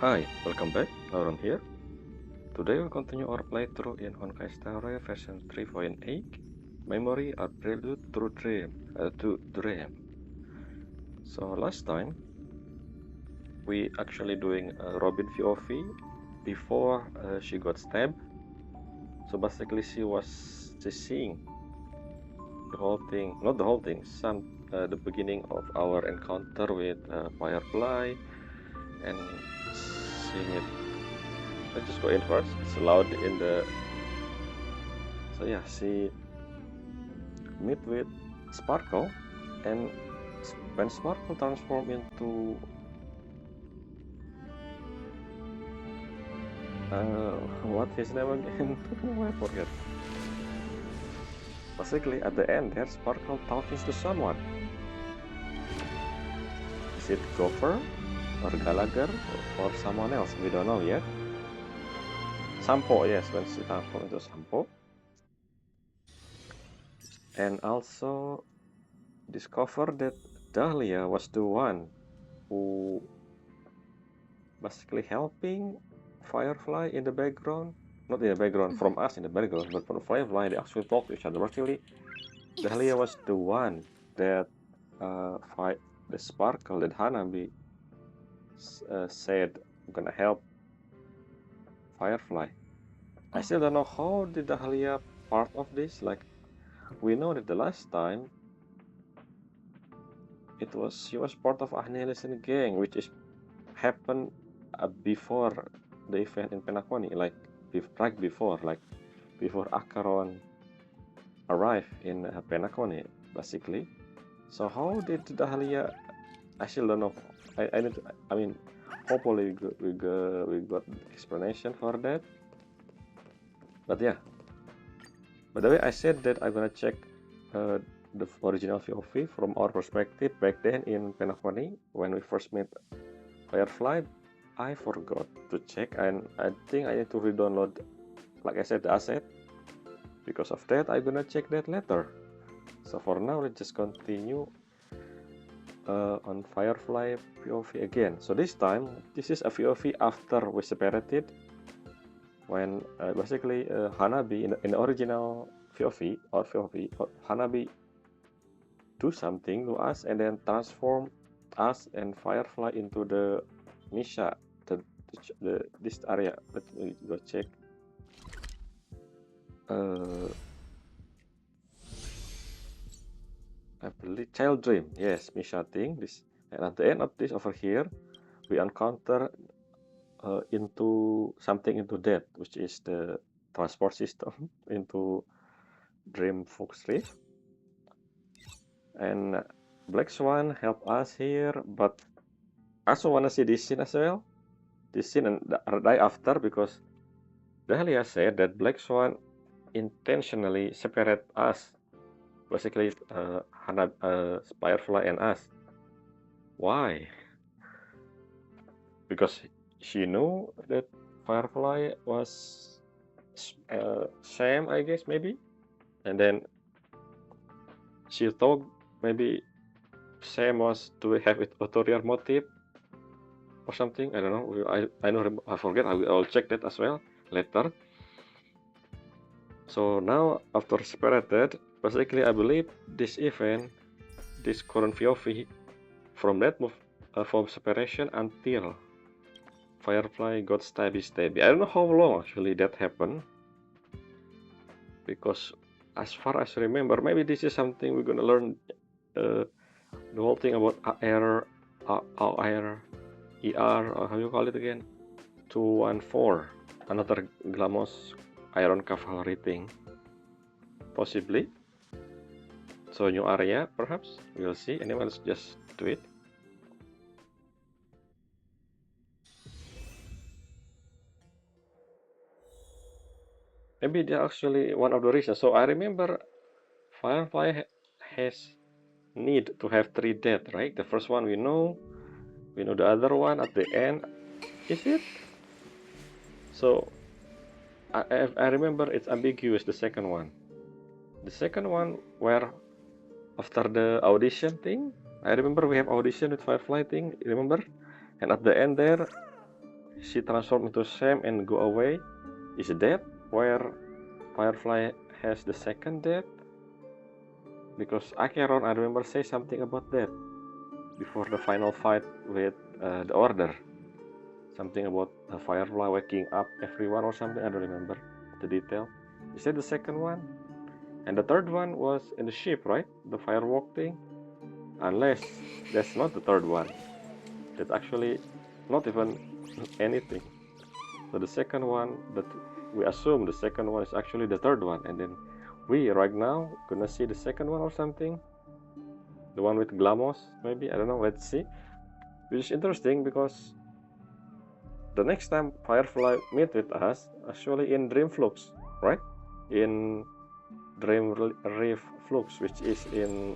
Hi, welcome back. Lauren here. Today we'll continue our playthrough in Honkai Star Rail version 3.8. Memory or Prelude to Dream. So last time we actually doing Robin POV before she got stabbed. So basically she's seeing the whole thing, not the whole thing, the beginning of our encounter with Firefly and seeing it. Let's just go in first. It's allowed in the. So yeah, she meet with Sparkle, and when Sparkle transform into what his name again? I forget. Basically, at the end, there Sparkle talking to someone. Is it Gopher or Gallagher or someone else? We don't know yet. Sampo, yes, when she transformed into Sampo, and also discover that Dahlia was the one who basically helping Firefly in the background. Not in the background, from us in the background, but from Firefly, they actually talk to each other. Actually, Dahlia was the one that fight the Sparkle that Hanabi said gonna help Firefly. I still don't know how did Dahlia part of this. Like, we know that the last time she was part of Annihilation gang, which is happened before the event in Penacony, like before Acheron arrived in Penacony, basically. So how did Dahlia? I still don't know. I mean, hopefully we got explanation for that. But yeah. By the way, I said that I'm gonna check the original POV from our perspective back then in Penacony when we first met Firefly. I forgot to check, and I think I need to re-download, like I said, the asset. Because of that, I'm gonna check that later. So for now, let's just continue on Firefly POV again. So this time, this is a POV after we separated. When basically Hanabi in the original POV, Hanabi do something to us and then transform us and Firefly into the Misha, this area. Let me go check. I believe Child Dream. Yes, Misha thing. This, and at the end of this over here, we encounter into something into that, which is the transport system into Dream Fox Reef. And Black Swan help us here, but I also wanna see this scene as well. This scene and right after, because Dahlia said that Black Swan intentionally separate us, basically Firefly and us. Why? Because she knew that Firefly was Sam, I guess, maybe, and then she thought maybe Sam was to have it ulterior motive or something. I don't know. I forget. I'll check that as well later. So now after separated, basically I believe this event, this current POV, from that move from separation until Firefly got stabby. I don't know how long actually that happened, because as far as I remember, maybe this is something we're gonna learn the whole thing about AR, or how you call it again, 214, another Glamos Iron Cavalry thing, possibly. So new area, perhaps, we'll see. Anyway, let's just do it. Maybe that's actually one of the reasons. So I remember Firefly has need to have 3 deaths, right? The first one we know the other one at the end. Is it? So I remember it's ambiguous, the second one. The second one where after the audition thing, I remember we have audition with Firefly thing, remember? And at the end there, she transformed into Sam and go away? Is that where Firefly has the second death? Because Acheron, I remember, say something about that before the final fight with the Order. Something about Firefly waking up everyone or something. I don't remember the detail. Is that the second one? And the third one was in the ship, right? The firewalk thing. Unless that's not the third one. That's actually not even anything. So the second one, that we assume the second one is actually the third one, and then we right now gonna see the second one or something. The one with Glamos, maybe, I don't know. Let's see. Which is interesting because the next time Firefly meet with us, actually in Dream Flux, right? In Dream Reef Flux, which is in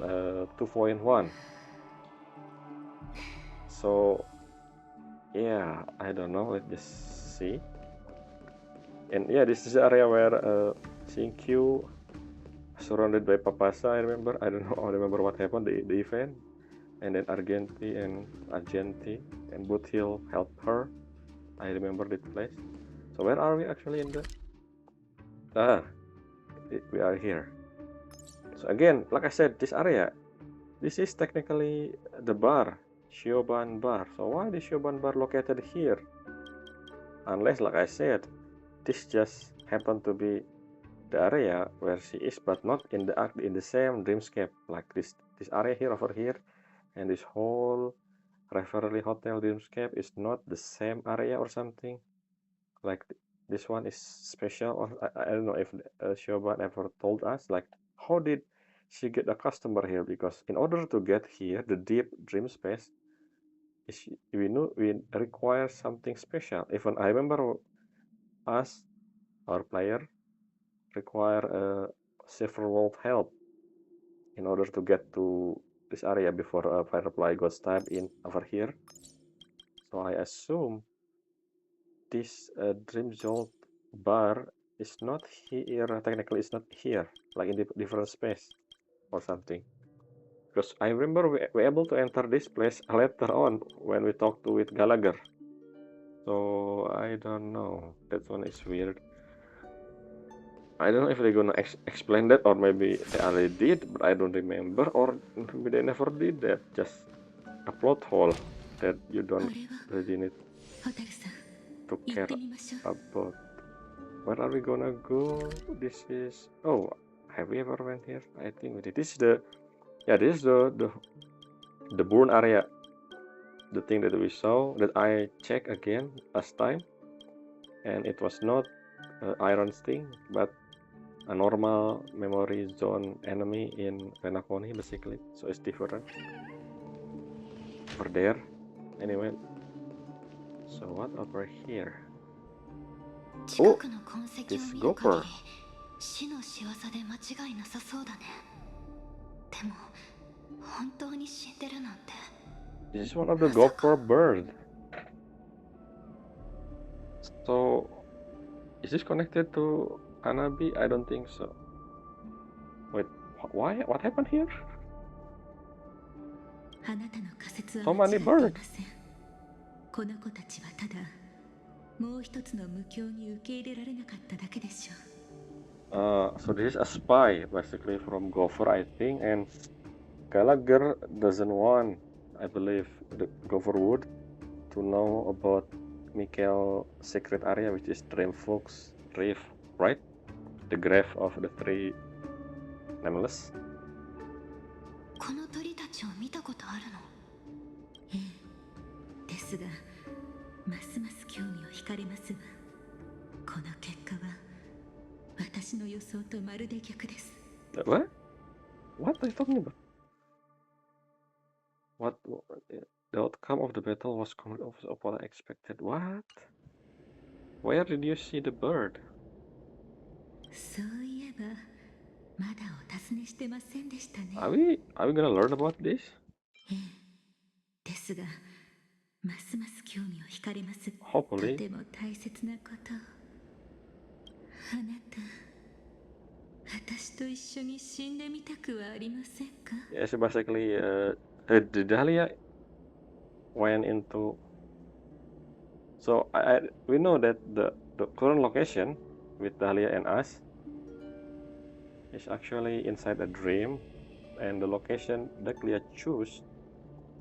2.1. So yeah, I don't know. Let's just see. And yeah, this is the area where Q surrounded by Papasa. I remember. I don't know. I remember what happened. The event, and then Argenti and Boothil helped her. I remember this place. So where are we actually in the? We are here. So again, like I said, this area, this is technically the bar, Shioban Bar. So why the Shioban Bar located here? Unless, like I said, this just happened to be the area where she is, but not in the same dreamscape. Like this area here over here, and this whole Revelry Hotel dreamscape is not the same area or something. Like this one is special, or I don't know if Shoban ever told us, like, how did she get a customer here? Because in order to get here, the deep dream space, we require something special. Even I remember us, our player, require a Silver Wolf help in order to get to this area before Firefly got stabbed in over here. So I assume this Dream Jolt bar is not here. Technically, it's not here, like in the different space or something. Because I remember we able to enter this place later on when we talked to with Gallagher. So I don't know. That one is weird. I don't know if they're gonna explain that, or maybe they already did, but I don't remember, or maybe they never did that. Just a plot hole that you don't really need to care about. Where are we gonna go? This is... Oh, have we ever went here? I think we did. This is the... Yeah, this is the burn area. The thing that we saw, that I checked again last time. And it was not iron sting, but a normal memory zone enemy in Penacony, basically. So it's different. Over there. Anyway. So what over here? Oh, this gopher. This is one of the gopher bird. So is this connected to Hanabi? I don't think so. Wait, why? What happened here? So many birds. So this is a spy, basically, from Gopher, I think, and Gallagher doesn't want, I believe, the Gopher would to know about Mikhail's secret area, which is Dreamfox Reef, right? The grave of the three nameless. What? What are you talking about? What? The outcome of the battle was of what I expected. What? Where did you see the bird? Are we gonna learn about this? Hopefully. Yeah, so basically, the Dahlia went into So we know that the current location with Dahlia and us is actually inside a dream, and the location Dahlia choose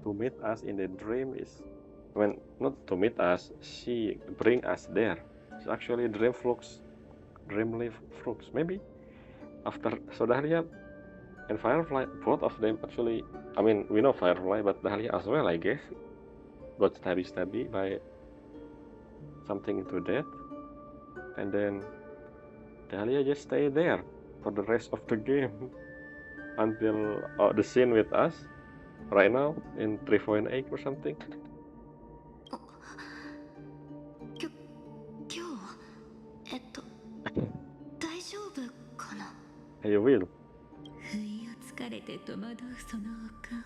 to meet us in the dream is when not to meet us, she bring us there. It's actually dream flux, dreamly flux. Maybe after so Dahlia and Firefly, both of them actually. I mean, we know Firefly, but Dahlia as well, I guess, got stabby by something into that, and then Dahlia just stay there for the rest of the game until the scene with us right now in 3.8 or something. きょ今日大丈夫かな You will. 不意をつかれて戸惑うそのお顔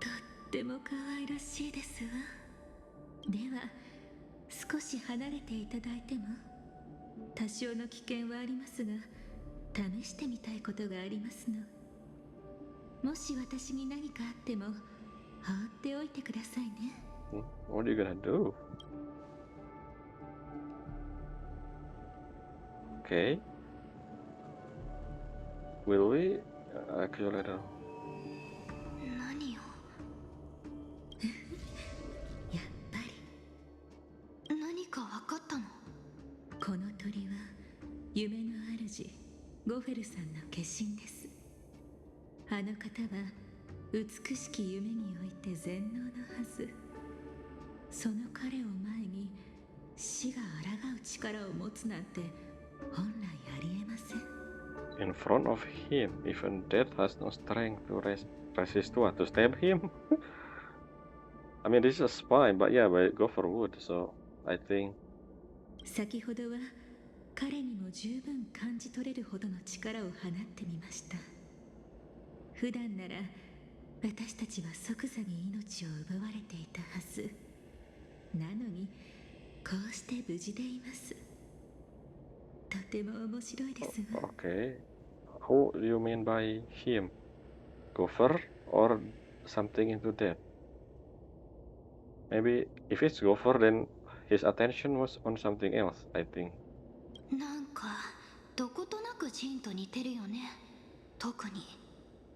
とっても可愛らしいですわでは少し離れていただいても多少の危険はありますが試してみたいことがありますのもし私に何かあっても放っておいてくださいね What are you gonna do? Okay. Will we? Actually, I don't know. 何をやっぱり何か分かったのこの鳥は夢の主ゴフェルさんの化身ですあの方は美しき夢において全能のはずその彼を前に死が抗う力を持つなんて本来ありえません In front of him, even death has no strength to resist what? To stab him? I mean, this is a spy, but yeah, but go for wood, so I think. 先ほどは彼にも十分感じ取れるほどの力を放ってみました普段なら私たちは即座に命を奪われていたはずなのにこうして無事でいますとても面白いですわ Okay. Who do you mean by him? Gopher or something into that? Maybe if it's Gopher, then his attention was on something else, I think. なんかどことなくジンと似てるよね特に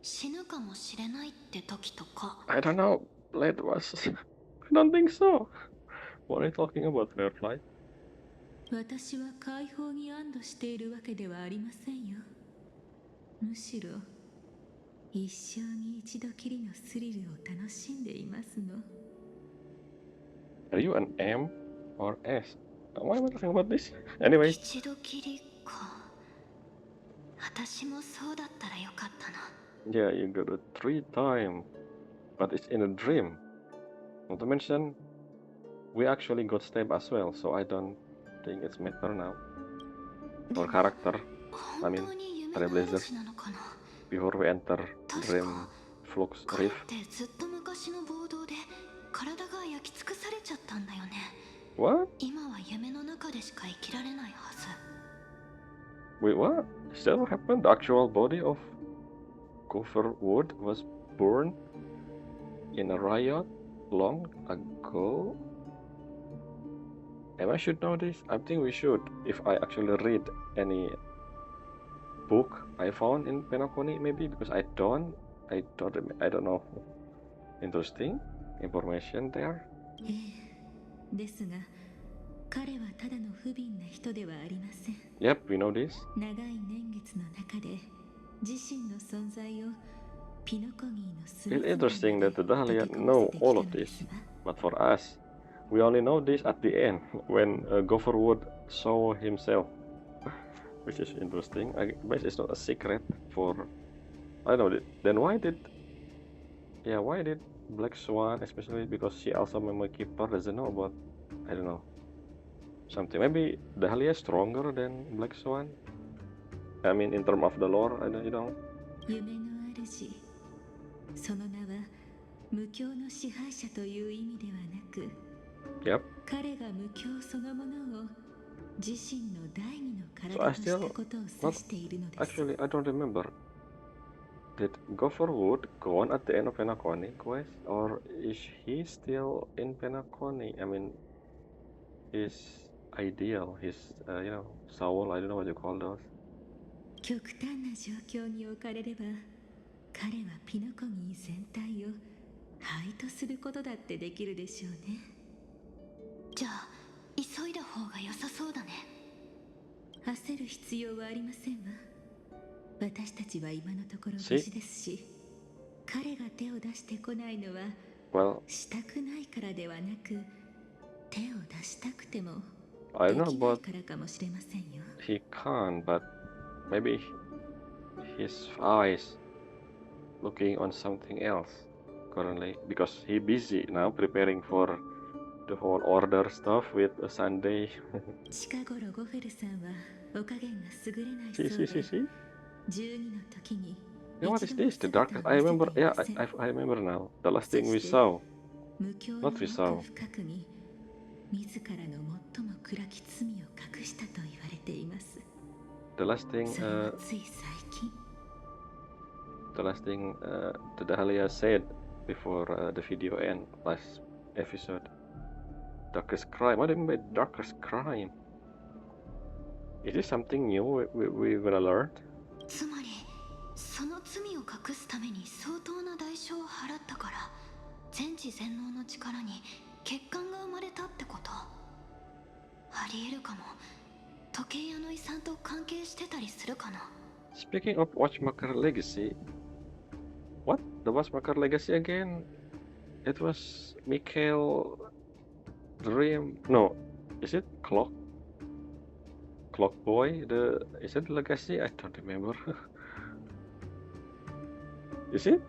死ぬかもしれないって時とか I don't know. Blade was. I don't think so. What are you talking about, Firefly? 私は解放に安堵しているわけではありませんよむしろ一生に一度きりのスリルを楽しんでいますの Are you an M or S? Why am I talking about this? Anyway. 一度きりか私もそうだったらよかったな Yeah, you got it 3 times. But it's in a dream. Not to mention, we actually got stabbed as well, so I don't think it's matter now. Our character, I mean, 本当に夢の Trailblazers, 主なのかな before we enter 確 Dream か Flux 彼っ Reef. てずっと昔の暴動で体が焼き尽くされちゃったんだよね What? 今は夢の中でしか生きられないはず Wait, what? Is that what happened? The actual body of Gopher Wood was burned in a riot long ago? And I should know this? I think we should. If I actually read any book I found in Penacony, maybe because I don't know. Interesting information there. ええですが彼はただの不憫な人ではありません Yep, we know this. 長い年月の中で自身の存在をピノコギーの隅 It's 々 interesting ま that で the Dahlia 溶け込 know ませてきた all の of で this, すわ but for us, we only know this at the end when Gopherwood saw himself, which is interesting. I guess it's not a secret for. I don't know. Then why did Black Swan, especially because she also memory keeper, doesn't know about? I don't know. Something. Maybe Dahlia is stronger than Black Swan. I mean, in terms of the lore, I don't, you know. 夢の主その名は無教の支配者という意味ではなく Yep. 彼が無教そのものを自身の第二の So I 体とした still ことを not 指しているのです actually. I don't remember. Did Goforwood gone at the end of Penacony quest, or is he still in Penacony? I mean, his ideal, his soul. I don't know what you call those. 極端な状況に置かれれば、彼はピノコニー全体を灰とすることだってできるでしょうね。じゃあ、急いだ方が良さそうだね。焦る必要はありませんわ。私たちは今のところ無事ですし、彼が手を出してこないのは、したくないからではなく、手を出したくてもできないからかもしれませんよ。He can't, but maybe his eyes looking on something else currently because he busy now preparing for the whole order stuff with a Sunday. 近頃ゴフェルさんはお加減が優れないそうで、12の時に。What is this? The darkest. I remember. Yeah, I remember now. The last thing we saw. Not we saw. 自らの最も暗き罪を隠したと言われています。The last thing. それはつい最近。The last thing the Dahlia said before the video end last episode. Darkest crime. What do you mean by darkest crime? Is this something new we're gonna learn? つまりその罪を隠すために相当な代償を払ったから、全知全能の力に欠陥が生まれたってこと。ありえるかも。時計屋の遺産と関係してたりするかな。Speaking of Watchmaker Legacy, what? The Watchmaker Legacy again? It was Mikhail Dream. No, is it Clock Boy? Is it Legacy? I don't remember. Is it?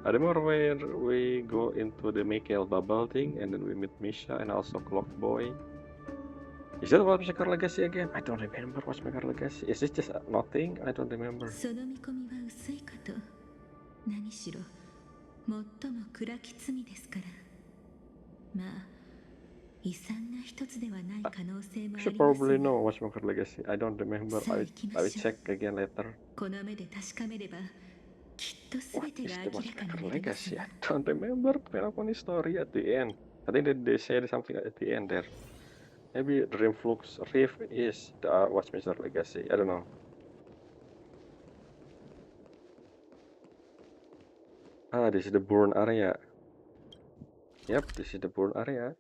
I remember where we go into the Mikhail bubble thing and then we meet Misha and also Clock Boy. Is that Watchmaker Legacy again? I don't remember Watchmaker Legacy. Is this just nothing? I don't remember. その見込みは薄いかと。何しろ最も暗き罪ですから。まあ、遺産が一つではない可能性もあります。I should probably know Watchmaker Legacy. I don't remember. I will check again later. この目で確かめれば、きっとすべてが明らかになります。 Legacy? I don't remember Penacony story at the end. I think that they said something at the end there. Maybe Dreamflux Reef is the Watchmaker Legacy. I don't know. Ah, this is the burn area. Yep, this is the burn area.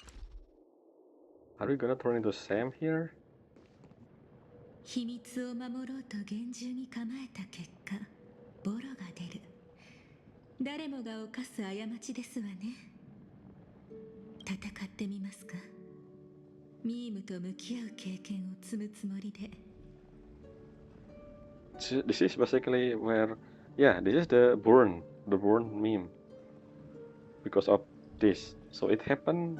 Are we gonna turn into Sam here? 秘密を守ろうと厳重に構えた結果、ボロが出る。誰もが犯す過ちですわね。戦ってみますか。ミームと向き合う経験を積むつもりで。This is basically where, yeah, this is the burn meme. Because of this, so it happened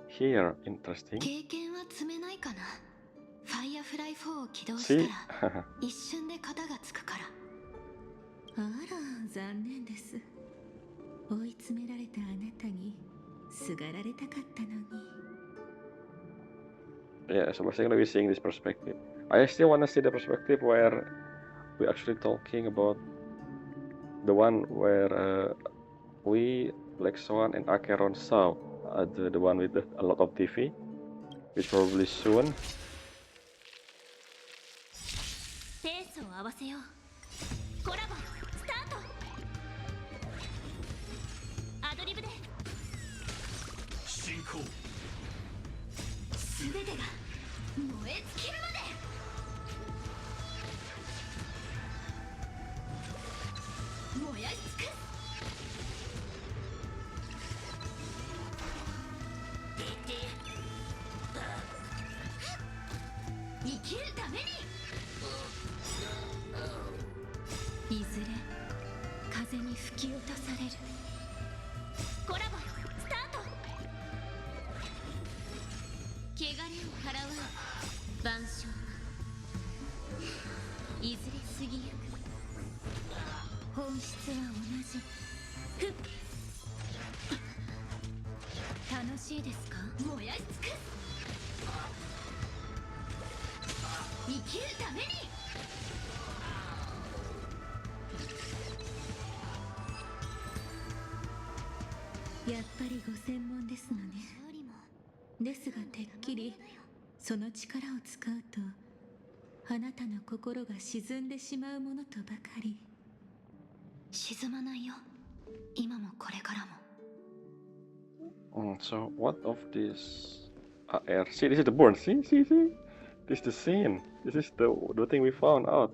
here. Interesting. 経験は積めないかな。ファイアフライ4を起動したら一瞬で型がつくから。あら、残念です。追い詰められたあなたにすがられたかったのに。Yeah, so basically we're seeing this perspective. I still want to see the perspective where we're actually talking about the one where we, Black Swan and Acheron saw the one with a lot of TV, which probably soon. ペースを合わせよう。コラボスタート。アドリブで進行。すべてが燃え尽きるまで。燃やし尽くす。生きるために。いずれ風に吹き落とされる。コラボスタート。汚れを払う万象。いずれ過ぎゆく。本質は同じ。ふっ。楽しいですか。燃やし尽くす。生きるために。っぱりご専門ですのね。ですがてっきりその力を使うとあなたの心が沈んでしまうものとばかり。沈まないよ、今もこれからも。So what of this air? See, this is the burn. See. This is the scene. This is the thing we found out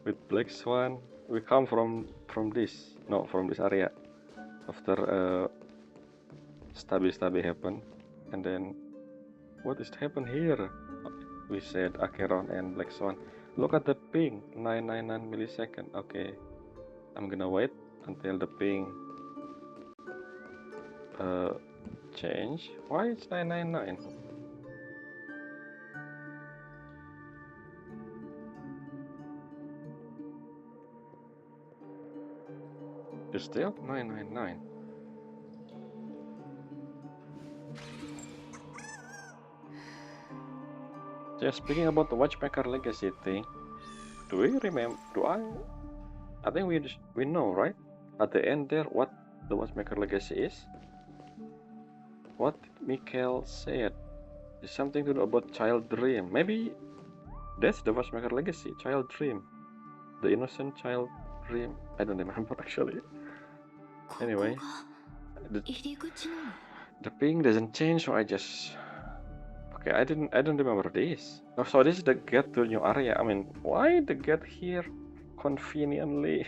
with Black Swan. We come from this, no, from this area. After stabby happened, and then what is happened here? We said Acheron and Black Swan. Look at the ping, 999 millisecond. Okay, I'm gonna wait until the ping change. Why it's 999? It's still 999. Just speaking about the Watchmaker Legacy thing, do we remember? I think we know, right? At the end there, what the Watchmaker Legacy is? What Mikhail said is something to do about child dream. Maybe that's the Watchmaker Legacy, child dream, the innocent child dream. I don't remember actually. Anyway, the ping doesn't change, so I just. Okay, I don't remember this. Oh, so this is the gate to new area. I mean, why the gate here conveniently?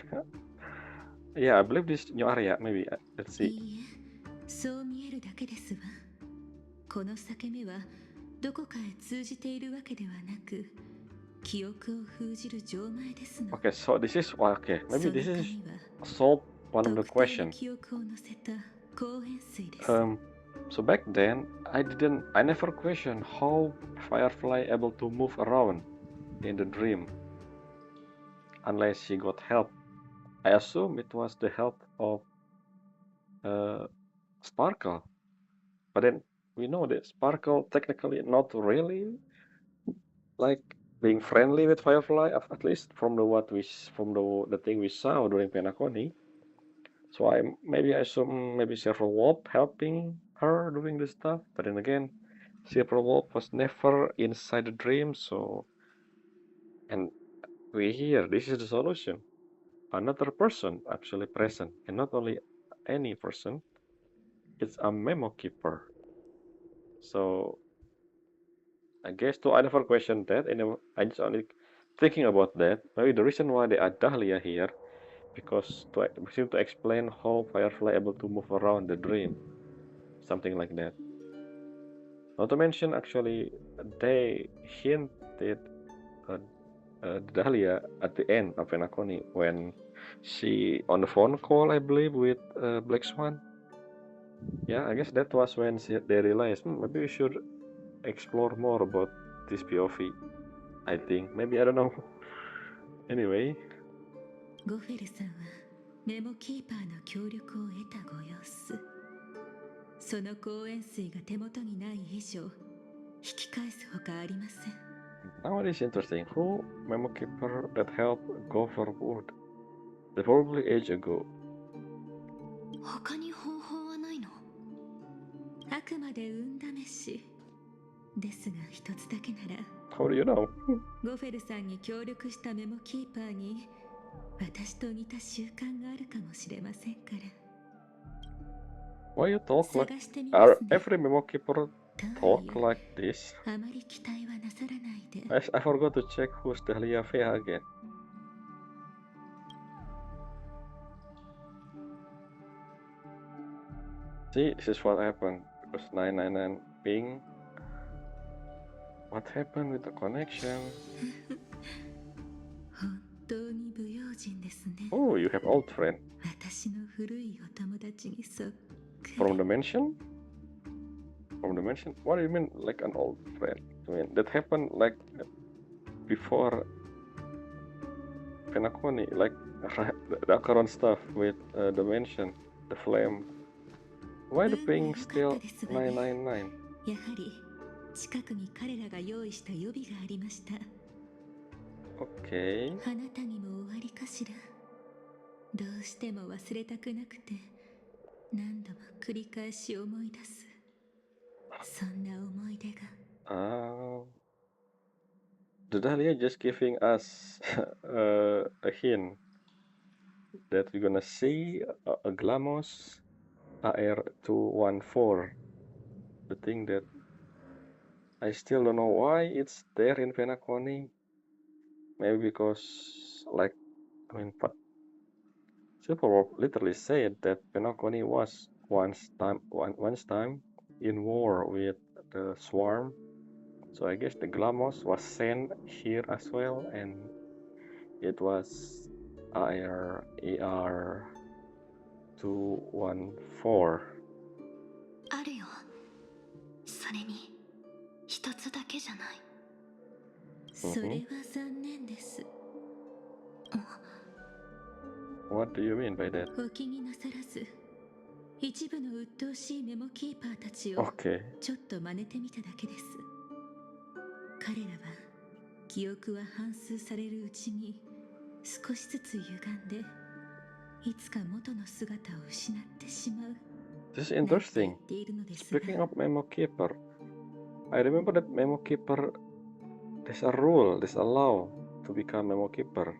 Yeah, I believe this new area. Maybe let's see. そう見えるだけですわ。この裂け目はどこかへ通じているわけではなく、記憶を封じる錠前ですの。Okay, so this is okay. Maybe this is solve one of the questions. So back then, I never questioned how Firefly able to move around in the dream, unless she got help. I assume it was the help of Sparkle, but then we know that Sparkle technically not really like being friendly with Firefly, at least from the thing we saw during Penacony. So maybe I assume maybe Silver Wolf helping her doing this stuff, but then again, Silver Wolf was never inside the dream, so and we hear this is the solution. Another person actually present, and not only any person, it's a memo keeper. So I guess I never questioned that, and I just only thinking about that. Maybe the reason why they add Dahlia here, because we seem to explain how Firefly able to move around the dream, something like that. Not to mention, actually, they hinted Dahlia at the end of Penacony when she on the phone call, I believe, with Black Swan. Yeah, I guess that was when they realized maybe we should explore more about this POV. I think maybe I don't know. Anyway. ゴフェルさんはメモキーパーの協力を得たご様子。その光塩水が手元にない以上、引き返すほかありません。Now it is interesting. Who memo keeper that helped Gopher Wood? They probably age ago. 他に方法はないの？あくまで運試しですが一つだけなら。How do you know? ゴフェルさんに協力したメモキーパーに私と似た習慣があるかもしれませんから。Why you talk like every memo keeper talk like this? あまり期待はなさらないで。I forgot to check who's Dahlia Vea again. See, this is what happened. Because 999 ping. What happened with the connection? Oh, you have old friend. From the mansion? From the mansion? What do you mean, like an old friend? I mean, that happened like before Penacony, like the Acheron stuff with the mansion, the flame. Why the ping still 999? やはり近くに彼らが用意した予備がありました。Okay. あなたにも終わりかしら。どうしても忘れたくなくて何度も繰り返し思い出す。そんな思い出が。The Dahlia just giving us a hint that we're gonna see a Glamos AR214. The thing that I still don't know why it's there in Penacony. Maybe because, like, I mean, but Silverwolf literally said that Penacony was once time in war with the Swarm. So I guess the Glamos was sent here as well, and it was AR 214. あるよ。それに一つだけじゃない。それは残念です。What do you mean by that? お気になさらず、一部の鬱陶しいメモキーパーたちを Okay. ちょっと真似てみただけです。彼らは記憶は反芻されるうちに少しずつ歪んで、いつか元の姿を失ってしまう。This is interesting. Speaking of Memo Keeper, I remember that Memo Keeper, there's a rule, there's a law to become Memo Keeper.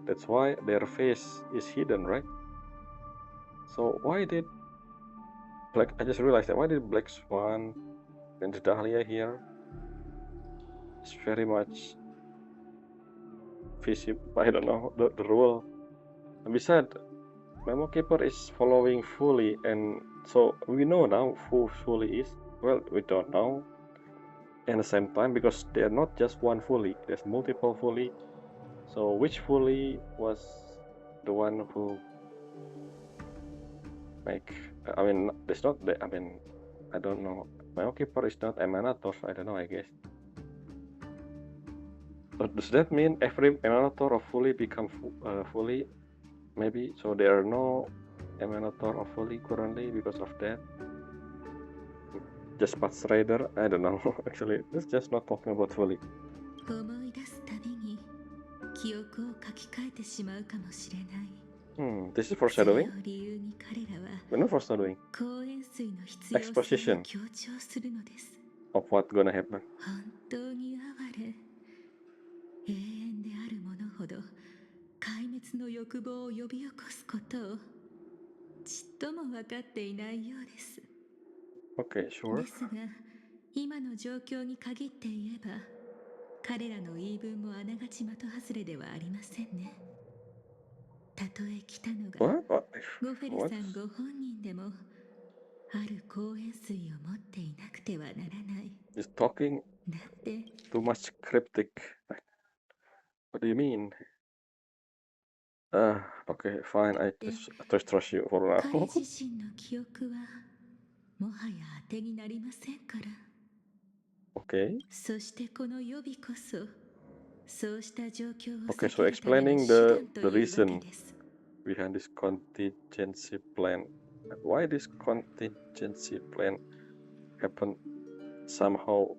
That's why their face is hidden, right? So why did I just realized that why did Black Swan and the Dahlia here? It's very much visible. I don't know the rule. And besides, Memo Keeper is following Fully, and so we know now who Fully is. Well, we don't know. And at the same time, because they're not just one Fully, there's multiple Fully. So which Fully was the one who make? I mean, it's not the. I mean, I don't know. Memo Keeper is not Emanator. I don't know. I guess. But does that mean every Emanator of Fully become Fully? Maybe. So there are no Emanator of Fully currently because of that. Just Path Raider? I don't know. Actually, let's just not talking about Fully. 思い出すたびに記憶を書き換えてしまうかもしれない。This is foreshadowing? それを理由に彼らは We're not foreshadowing. 高塩水の必要性を Exposition 強調するのです。 of what gonna happen. 本当に哀れ。永遠であるものほど壊滅の欲望を呼び起こすことをちっとも分かっていないようです。 Okay, sure. ですが今の状況に限って言えば彼らの言い分もあながち的外れではありませんね。たとえ来たのが What? ゴフェルさんご本人でもある高塩水を持っていなくてはならない。 He's talking だって too much cryptic. What do you mean? Okay, fine. I just trust you for now. 彼自身の記憶はもはや当てになりませんから。 Okay. そしてこの予備こそそうした状況を Okay, 避 so けるための explaining 手段 the というわけ reason です。 behind this contingency plan. Why this contingency plan happened somehow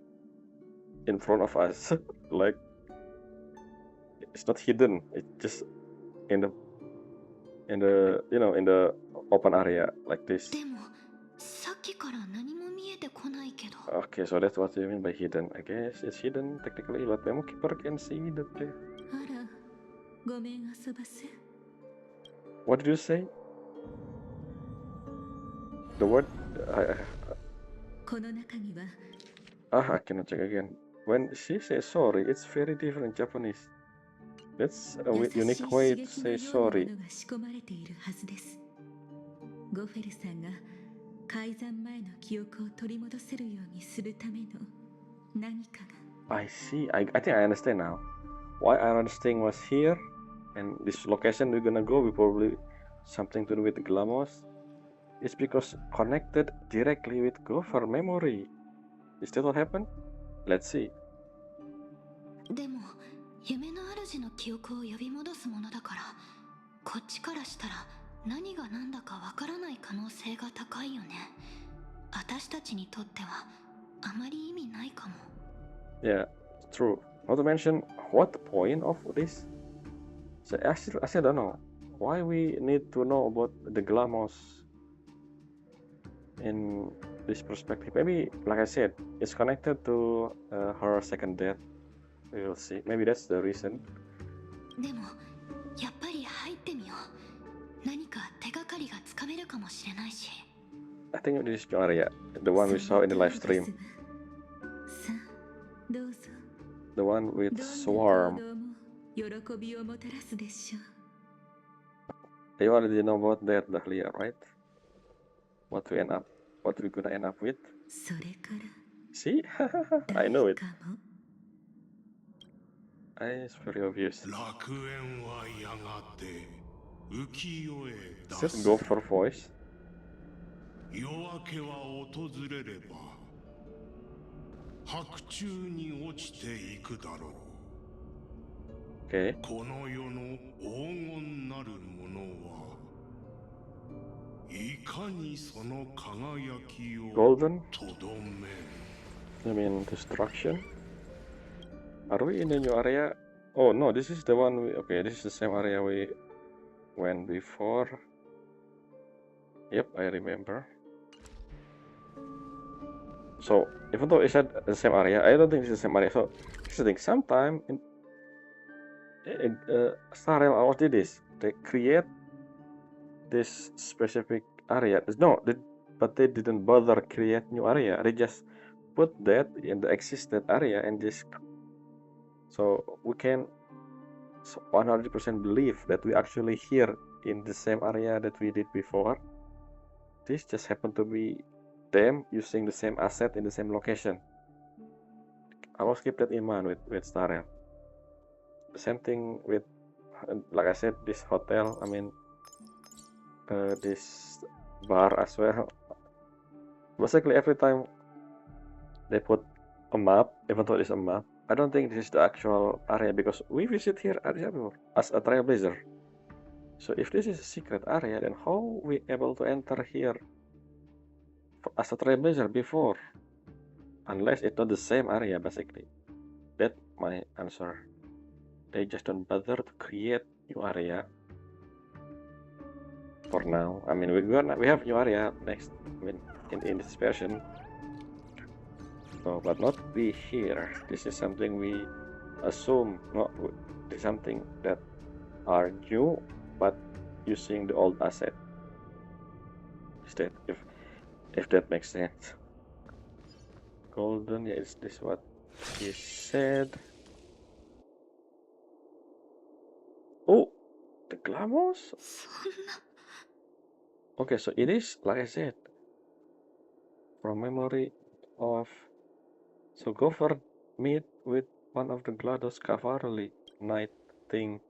in front of us? Like it's not hidden. It's just in the in the open area like this. でもさっきから何も見えてこないけど。 Okay, so that's what you mean by hidden. I guess it's hidden technically, but Memo Keeper can see the player. あら、ごめん遊ばせ。 What did you say? The word? この中には I cannot check again. When she says sorry, it's very different in Japanese. That's a 優しい unique 刺 way 激 to の say ような sorry. ものが仕込まれているはずです。ゴフェルさんが改ざん前の記憶を取り戻せるようにするための何かが。 I see. I think I understand now. Why Iron's thing was here, and this location we're gonna go, we probably something to do with Glamos. It's because connected directly with Gopher memory. Is that what happened? Let's see. でも夢の主の記憶を呼び戻すものだからこっちからしたら何が何だかわからない可能性が高いよね。私たちにとってはあまり意味ないかも。 Yeah, true. Not to mention, what the point of this? So actually, I don't know why we need to know about the Glamos in this perspective. Maybe, like I said, it's connected to her second death. We will see. Maybe that's the reason. でもやっぱり入ってみよう。何か手がかりがつかめるかもしれないし。 I think this is the area, the one we saw in the live stream. さあどうぞ。 The one with どんな swarm. 行動も喜びをもたらすでしょう。 You already know about that, Dahlia, right? What we gonna end up with? それから See? I know it. かも。 It's very obvious. 楽園はやがて浮世へ Just go for voice. 夜明けは訪れれば白昼に落ちていくだろう。 Okay. この世の黄金なるものはいかにその輝きを Golden? とどめ I mean destruction. Are we in the new area? Oh no, this is the one okay, this is the same area we went before. Yep, I remember. So even though it's at the same area, I don't think it's the same area. So here's the thing, sometime in Star Rail always did this. They create this specific area. But they didn't bother create new area. They just put that in the existed area and just so we can 100% believe that we actually here in the same area that we did before. This just happened to be them using the same asset in the same location. I will keep that in mind with Star Rail. The same thing with, like I said, this hotel. I mean, this bar as well. Basically, every time they put a map, even though it's a map, I don't think this is the actual area because we visit here area before as a trailblazer. So if this is a secret area, then how we able to enter here as a trailblazer before? Unless it's not the same area, basically. That's my answer. They just don't bother to create new area. For now, I mean, we have new area next. I mean, in this version. So, but not be here. This is something we assume not something that are new, but using the old asset. Instead, if that makes sense. Golden, yeah, is this what he said? Oh, the glamours? そんな Okay, so it is like I said, from memory of. So go for meet with one of the GLaDOS cavalry knight thing.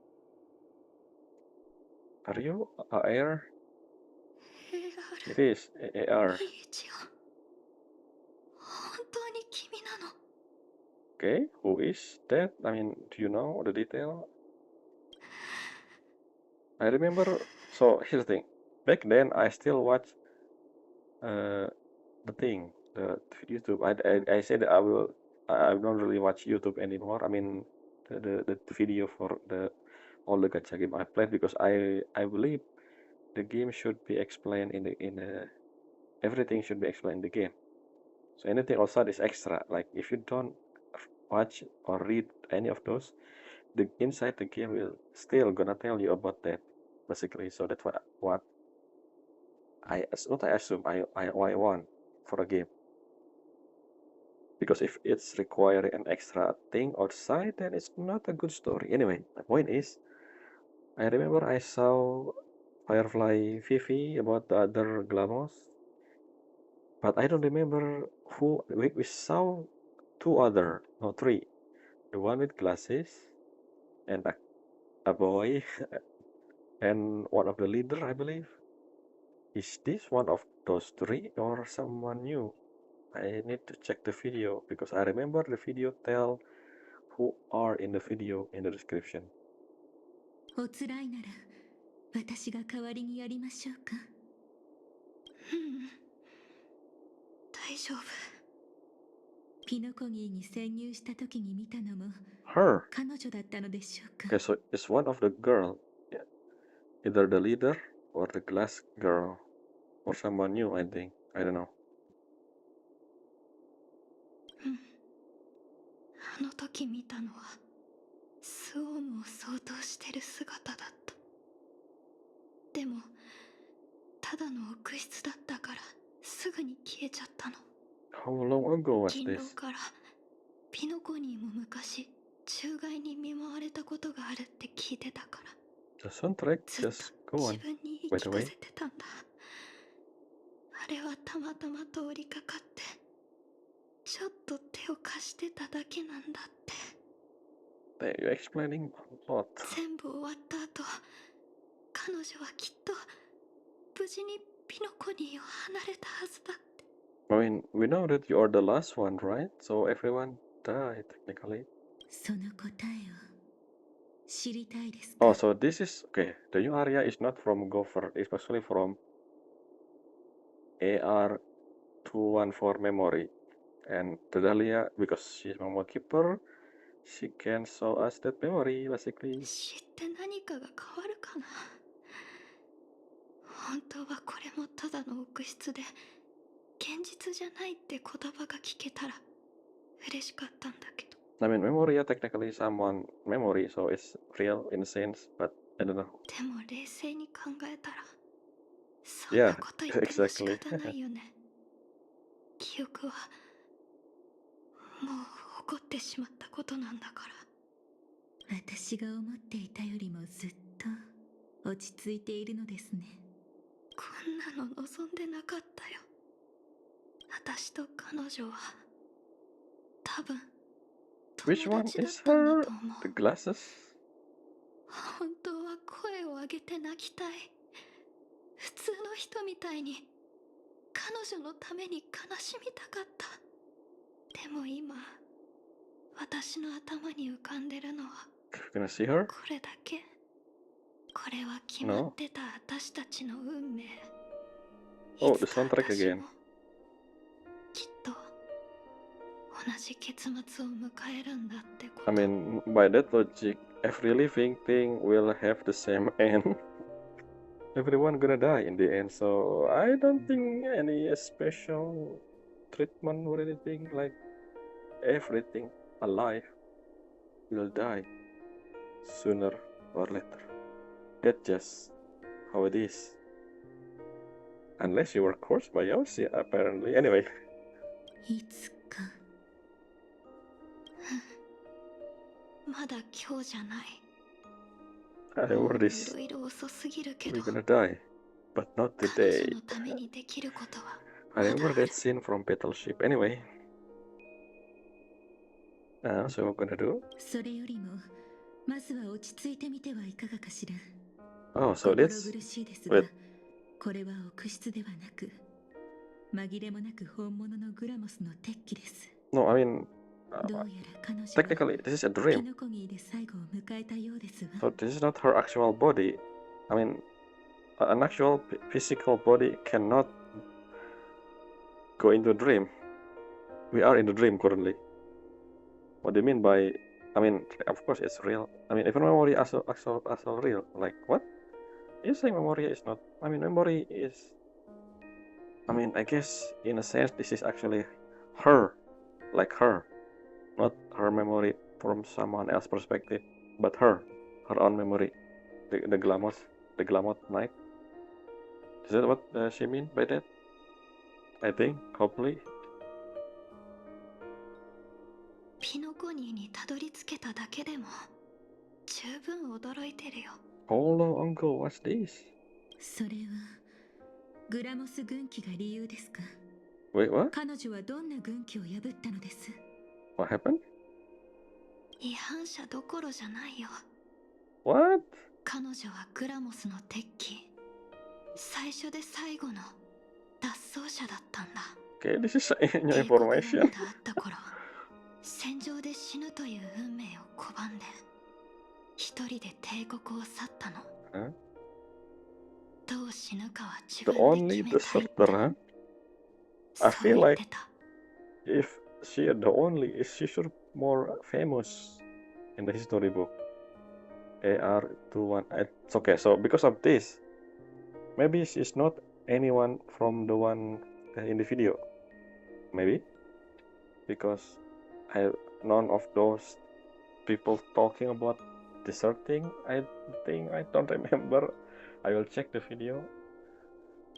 Are you AR? It is AR. 毎日は本当に君なの。 Okay, who is that? I mean, do you know the detail? I remember. So here's the thing. Back then, I still watch the thing, the YouTube. I said I don't really watch YouTube anymore. I mean, the video for all the gacha game I played because I believe the game should be explained everything should be explained in the game. So anything outside is extra. Like if you don't watch or read any of those, the inside the game will still gonna tell you about that basically. So that's what I assume I want for a game. Because if it's requiring an extra thing outside, then it's not a good story. Anyway, my point is, I remember I saw Firefly Vivi about the other Glamos, but I don't remember who. We saw three. The one with glasses, and a boy, and one of the leader, I believe. Is this one of those three or someone new? I need to check the video because I remember the video tell who are in the video in the description. おつらいなら私が代わりにやりましょうか。大丈夫。ピノコギーに潜入した時に見たのも Her. 彼女だったのでしょうか。 Okay, so it's one of the girl, yeah. Either the leader or the glass girl or someone new, I think. I don't know. あの時見たのはスオームを相当してる姿だった。でもただの臆室だったからすぐに消えちゃったの。 How long ago was 勤労 this? からピノコニーも昔虫害に見舞われたことがあるって聞いてたから、 The soundtrack ずっ just と go 自 on. 分に言い By the 聞か way, せてたんだ。あれはたまたま通りかかってちょっと手を貸してただけなんだって。 you're explaining a lot. 全部終わった後、彼女はきっと無事にピノコニーを離れたはずだって。 I mean, we know that you are the last one, right? So everyone died technically. その答えを知りたいです Oh, か？ so this is okay. The new area is not from Gopher, it's actually from AR214 memory. And the Dahlia, because she's memory keeper, she can show us that memory basically. 知って何かが変わるかな。本当はこれもただの臆室で現実じゃないって言葉が聞けたら嬉しかったんだけど。 I mean, memory are technically someone memory, so it's real in a sense, but I don't know. でも冷静に考えたらそんな Yeah, こと言っても仕 exactly. 方ないよね。記憶はもう起こってしまったことなんだから。私が思っていたよりもずっと落ち着いているのですね。こんなの望んでなかったよ。私と彼女は多分 Which 友 one 達だっ is たんだ her? と思 The う。 glasses? 本当は声を上げて泣きたい。普通の人みたいに彼女のために悲しみたかった。でも今私の頭に浮かんでるのは You're gonna see her? これだけ。これは決ま No. ってた私たちの運命。 Oh, い the つか soundtrack 私 again. もきっと同じ結末を迎えるんだってこ I と。 mean, by that logic, every living thing will have the same end. Everyone gonna die in the end, so I don't think any special treatment or anything, like everything alive will die sooner or later. That's just how it is. Unless you were cursed by Yoshi, apparently. Anyway. いつかまだ今日じゃない。 I も remember うい this. ろいろ遅すぎるけど We're gonna die, but not 彼 today. 女のためにできることは I まだ remember ある。 that scene from Battleship. Anyway. So what we're gonna do? それよりもまずは落ち着いてみてはいかがかしら。 Oh, so 心 that's 苦しいですが wait. これは臆室ではなく紛れもなく本物のグラモスの鉄器です。 No, I mean, どうやら彼女は technically this is a ピ dream. ノコギーで最後を迎えたようですわ。 So this is not her actual body. I mean, an actual physical body cannot go into a dream. We are in the dream currently. What do you mean by? I mean, of course it's real. I mean, even memory also real. Like what? You say memory is not? I mean, memory is. I mean, I guess in a sense this is actually her, like her, not her memory from someone else's perspective, but her own memory. The Glamoth Knight. Is that what she mean by that? I think, hopefully. ピノコニーにたどり着けただけでも十分驚いてるよ。 How long ago was this? それはグラモス軍旗が理由ですか？ Wait, what? 彼女はどんな軍旗を破ったのです？ What happened? 違反者どころじゃないよ。 What? 彼女はグラモスの鉄器、最初で最後の脱走者だったんだ。 Okay, this is new 帝国がま information. だあった頃、戦場で死ぬという運命を拒んで一人で帝国を去ったの。 Huh? どう死ぬかは自 The 分で only 決めたいって。 deserter, huh? I そう feel 言っ like てた。 if she the only, she should more famous in the history book. AR21. It's okay. So because of this, maybe she's not anyone from the one in the video. Maybe because none of those people talking about deserting. I think I don't remember. I will check the video.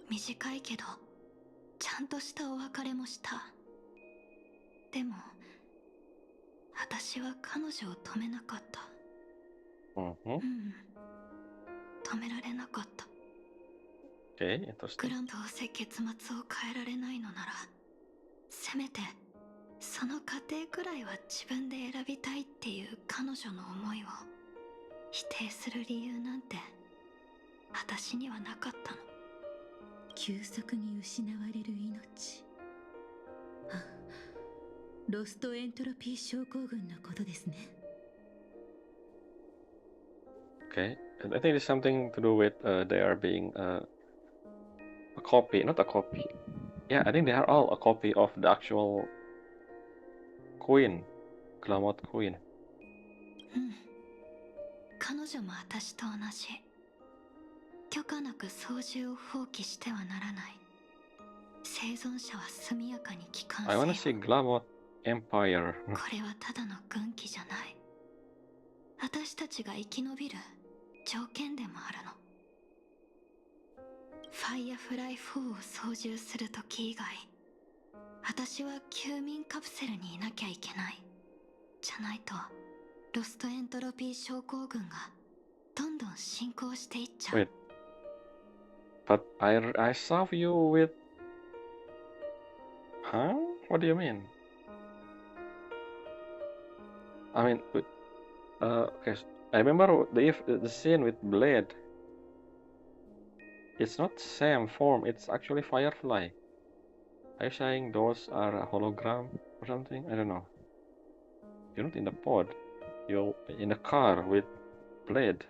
短いけどちゃんとしたお別れもした。でも私は彼女を止めなかった。Mm-hmm. 止められなかった。 Okay, グ interesting. ランどうせ結末を変えられないのならせめてその過程くらいは自分で選びたいっていう彼女の思いを否定する理由なんて私にはなかったの。急速に失われる命。あ、ロストエントロピー症候群のことですね。 Okay, and I think it's something to do with they are being a copy, not a copy. Yeah, I think they are all a copy of the actual queen, Glamour Queen. 彼女も私と同じ。許可なく操縦を放棄してはならない。生存者は速やかに帰還せ I よ。 wanna see Glamour Empire. これはただの軍機じゃない。私たちが生き延びる条件でもあるの。ファイアフライ4を操縦するとき以外、私は休眠カプセルにいなきゃいけない。じゃないと、ロストエントロピー症候群がどんどん進行していっちゃう。 Wait, but I saw you with. Huh? What do you mean? I mean, okay. I remember the scene with Blade. It's not same form. It's actually Firefly. Are you saying those are a hologram or something? I don't know. You're not in the pod. You're in a car with Blade.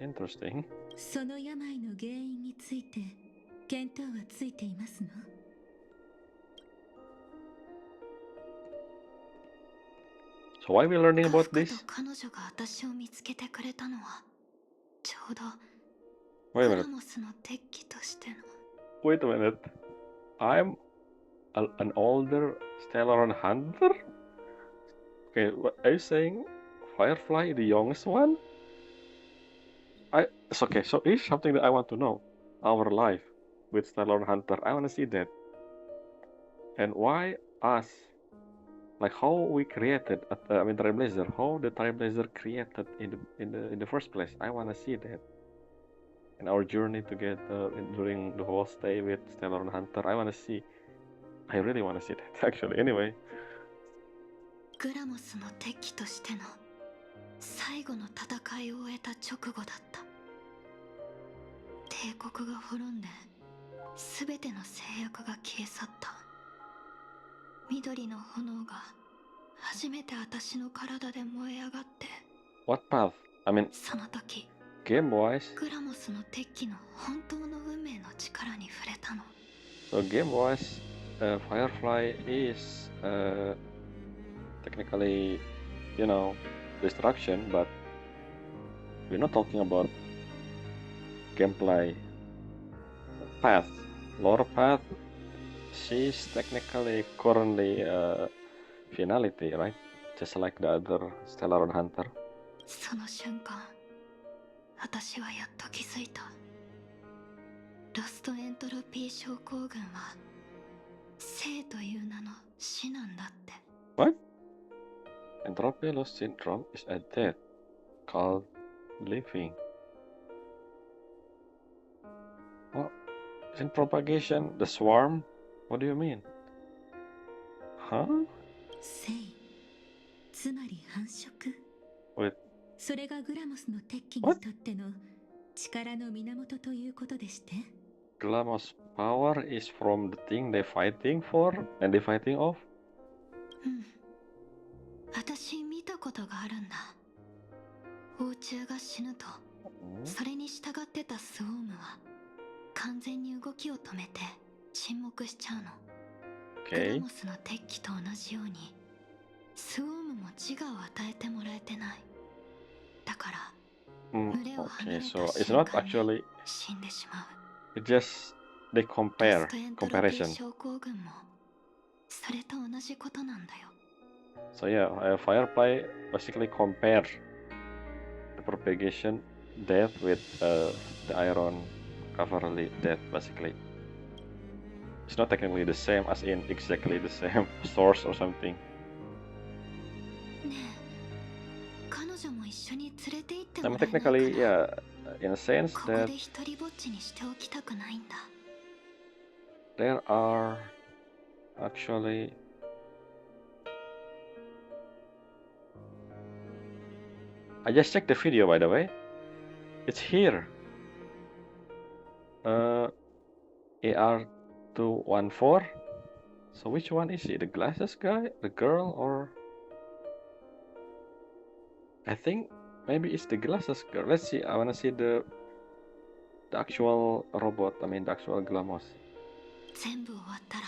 Interesting. その病の原因について見当はついていますの？ So why are we learning カ about フカと this? 彼女が私を見つけてくれたのはちょうど Wait a グラ minute. モスの敵機としての。 Wait a minute. I'm an older Stellar Hunter? Okay, what are you saying? Firefly, the youngest one? It's okay. So it's something that I want to know. Our life with Stellar Hunter. I want to see that. And why us? Like how we created. Trailblazer. How the Trailblazer created in the first place. I want to see that. And our journey together during the whole stay with Stellar Hunter. I want to see. I really want to see that actually. Anyway. グラモスの敵機としての最後の戦いを終えた直後だった。帝国が滅んで全ての制約が消え去った。緑の炎が初めて私の体で燃え上がって、 What path? I mean, その時 game-wise. グラモスの敵機の本当の運命の力に触れたの。 So game-wise, Firefly is technically, destruction, but we're not talking about gameplay path. Lore path, she's technically currently Finality, right? Just like the other Stellar Hunter. その瞬間、私はやっと気づいた。ロストエントロピー症候群は生という名の死なんだって。 What? Entropy loss syndrome is a death called living. What? In propagation, the swarm? What do you mean? Huh? 生、つまり繁殖。 Wait, それがグラモスの敵機にとっての力の源ということでして。 Glamour's power is from the thing they're fighting for and they're fighting off? 私見たことがあるんだ。王虫が死ぬと、それに従ってたスウォームは完全に動きを止めて沈黙しちゃうの。グラ Okay. モスの敵機と同じように、スウォームも自我を与えてもらえてない。だから、群れを離 Okay, れた so it's 瞬 not 間に actually, 死んでしまう。 it just they ロス compare トエントロピー comparison. 症候群もそれと同じことなんだよ。 So yeah, Firefly basically compare the propagation death with the iron cavalry death basically. It's not technically the same as in exactly the same source or something. ねえ、彼女も一緒に連れて行って I も mean らえないかな。 technically, yeah, in a sense ここ that で一人ぼっちにしておきたくないんだ。 there are actually I just checked the video by the way. It's here. AR214. So which one is he? The glasses guy? The girl? Or I think maybe it's the glasses girl. Let's see. I wanna see the actual robot. I mean the actual Glamos. 全部終わったら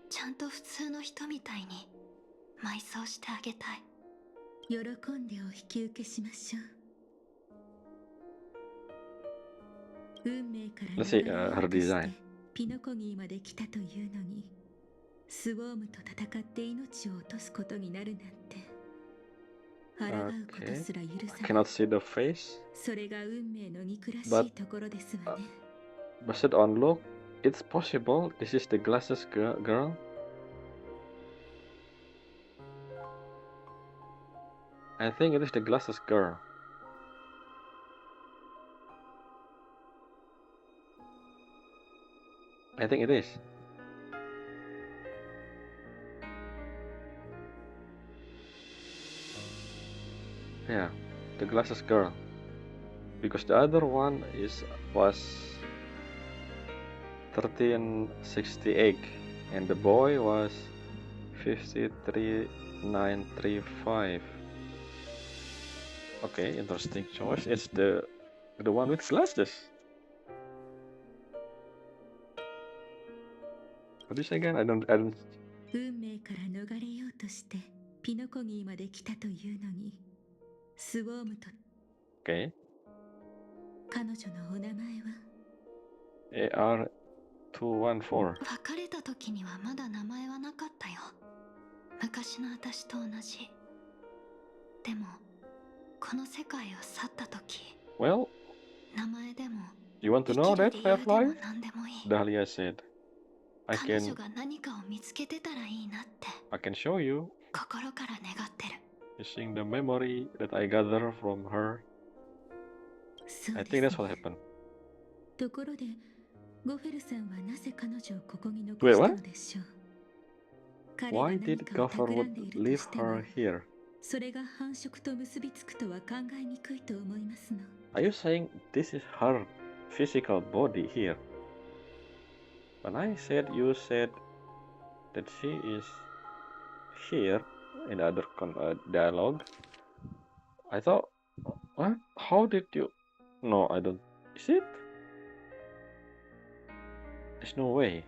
ちゃんと普通の人みたいに埋葬してあげたい。喜んでお引き受けしましょう。運命から Let's see 逃れよ her うとして design. ピノコギーまで来たというのに、スウォームと戦って命を落とすことになるなんて、抗うことすら許 I さない。 cannot see the face. それが運命の憎らし But いところですわね。 based on look, it's possible this is the glasses girl. I think it is the glasses girl. I think it is. Yeah, the glasses girl. Because the other one was 1368 and the boy was 53935. Okay, interesting choice. It's the one with glasses. What do you say again? I don't 運命から逃れようとしてピノコギーまで来たというのに、スウォームと Okay. 彼女のお名前は AR214. 別れた時にはまだ名前はなかったよ。昔の私と同じ。でもこの世界を去った時、 Well, 名前でも you want to 生 know きる that, 理由でも Firefly? 何でもいい。 Dahlia said. I 彼女 can が何かを見つけてたらいいなって show you 心から願ってる。 using the memory that I gather from her. そう I で think す that's what ね。 happened. ところでゴフェルさんはなぜ彼女をここに残 Wait, した what? のでしょう。彼が Why 何 did かを企 Gaffer んでい would ると leave しても、 her here? それが繁殖と結びつくとは考えにくいと思いますの。 Are you saying this is her physical body here? When I said you said that she is here in the other dialogue, I thought, what? How did you? No, I don't. Is it? There's no way.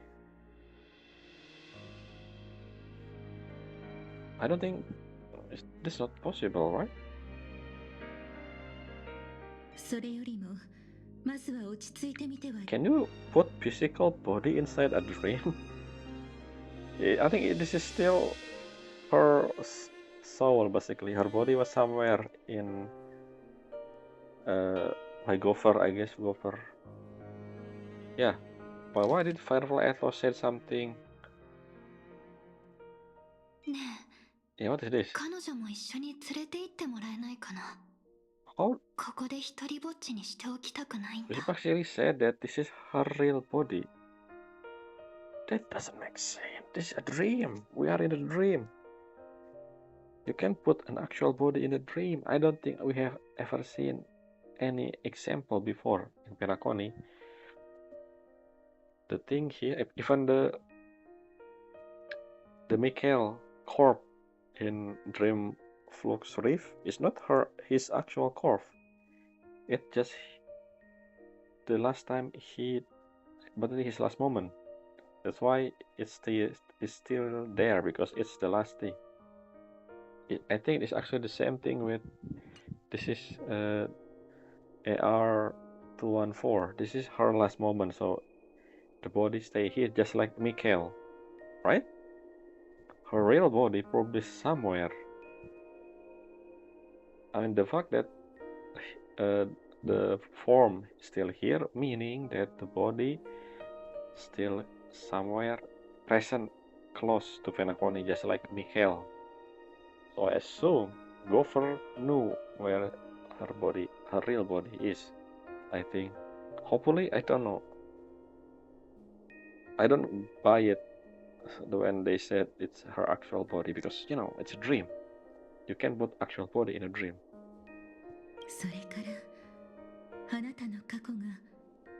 I don't think this is not possible, right? それよりもまずは落ち着いてみては。 Can you put physical body inside a dream? I think this is still her soul, basically. Her body was somewhere in by Gopher, I guess. Gopher. Yeah. But why did Firefly Ethos say something? ね Yeah, what is え、 this? 彼女も一緒に連れて行ってもらえないかな。 How ここで一人ぼっちにしておきたくないんだ。 she actually said that this is her real body? That doesn't make sense. This is a dream. We are in a dream. You can put an actual body in a dream. I don't think we have ever seen any example before in Penacony. The thing here, even the Mikhail corpse in Dream Flux Reef is not his actual corpse. It's just the last time but his last moment. That's why it's still there, because it's the last day. I think it's actually the same thing with this is AR214. This is her last moment, so the body stay here, just like Mikhail, right? Her real body probably somewhere. I mean, the fact that the form is still here, meaning that the body still somewhere present close to Penacony, just like Mikhail. So I assume Gopher knew where her real body is. I think. Hopefully, I don't know. I don't buy it when they said it's her actual body, because it's a dream. You can't put actual body in a dream. それからあなたの過去が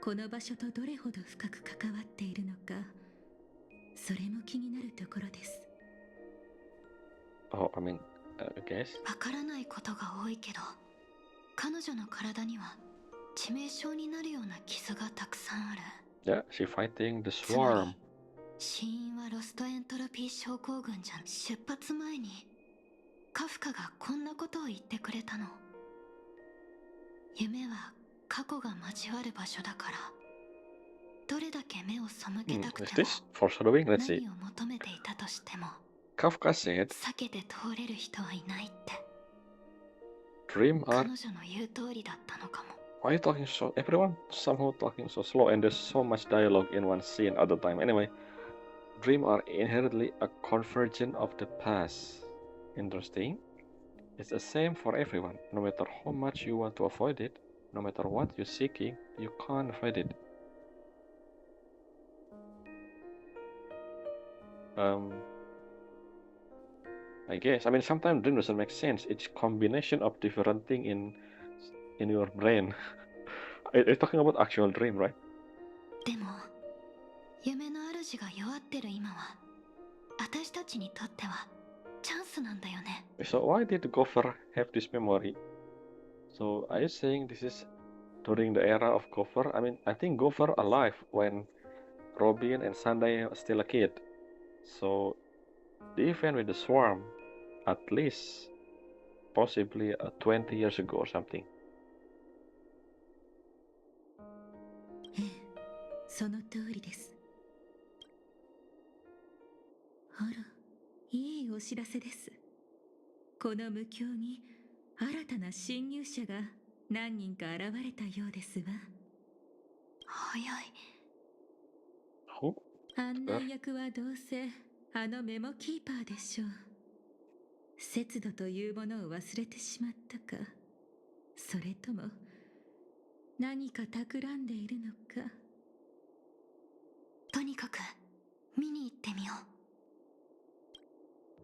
この場所とどれほど深く関わっているのか、それも気になるところです。 Oh, I mean, guess. わからないことが多いけど、彼女の体には致命傷になるような傷がたくさんある。 Yeah, she fighting the つま swarm. り死因はロストエントロピー症候群じゃん。出発前にカフカがこんなことを言ってくれたの。夢は過去が交わる場所だから、どれだけ目を背けたく Is ても this foreshadowing? Let's see. 何を求めていたとしても Kafka said, 避けて通れる人はいないって。 dream 彼 are... 女の言う通りだったのかも。 Why are you talking so... Everyone somehow talking so slow, and there's so much dialogue in one scene at a time. Anyway, dream are inherently a convergence of the past. Interesting. It's the same for everyone. No matter how much you want to avoid it, no matter what you're seeking, you can't avoid it. I guess. I mean, sometimes dream doesn't make sense. It's combination of different thing in your brain. You're talking about actual dream, right? でも夢の主が弱ってる今は私たちにとってはチャンスなんだよね。 So why did Gopher have this memory? So are you saying this is during the era of Gopher? I mean, I think Gopher alive when Robin and Sunday was still a kid. So the event with the swarm, at least, possibly 20 years ago or something. ええ、その通りです。あら、いいお知らせです。この無境に新たな侵入者が何人か現れたようですわ。早い。Who? 案内役はどうせあのメモキーパーでしょう。節度というものを忘れてしまったか、それとも何か企んでいるのか。とにかく見に行ってみよ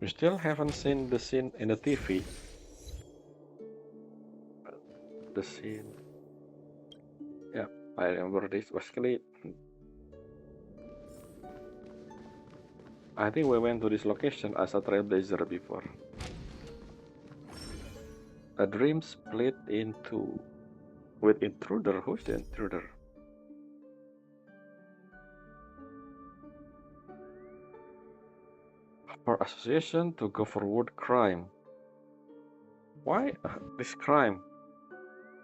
う。 We still haven't seen the scene in the TV. The scene. Yeah, I remember this. Basically, I think we went to this location as a trailblazer before. A dream split in two. With intruder, who's the intruder? For association to go forward crime. Why this crime?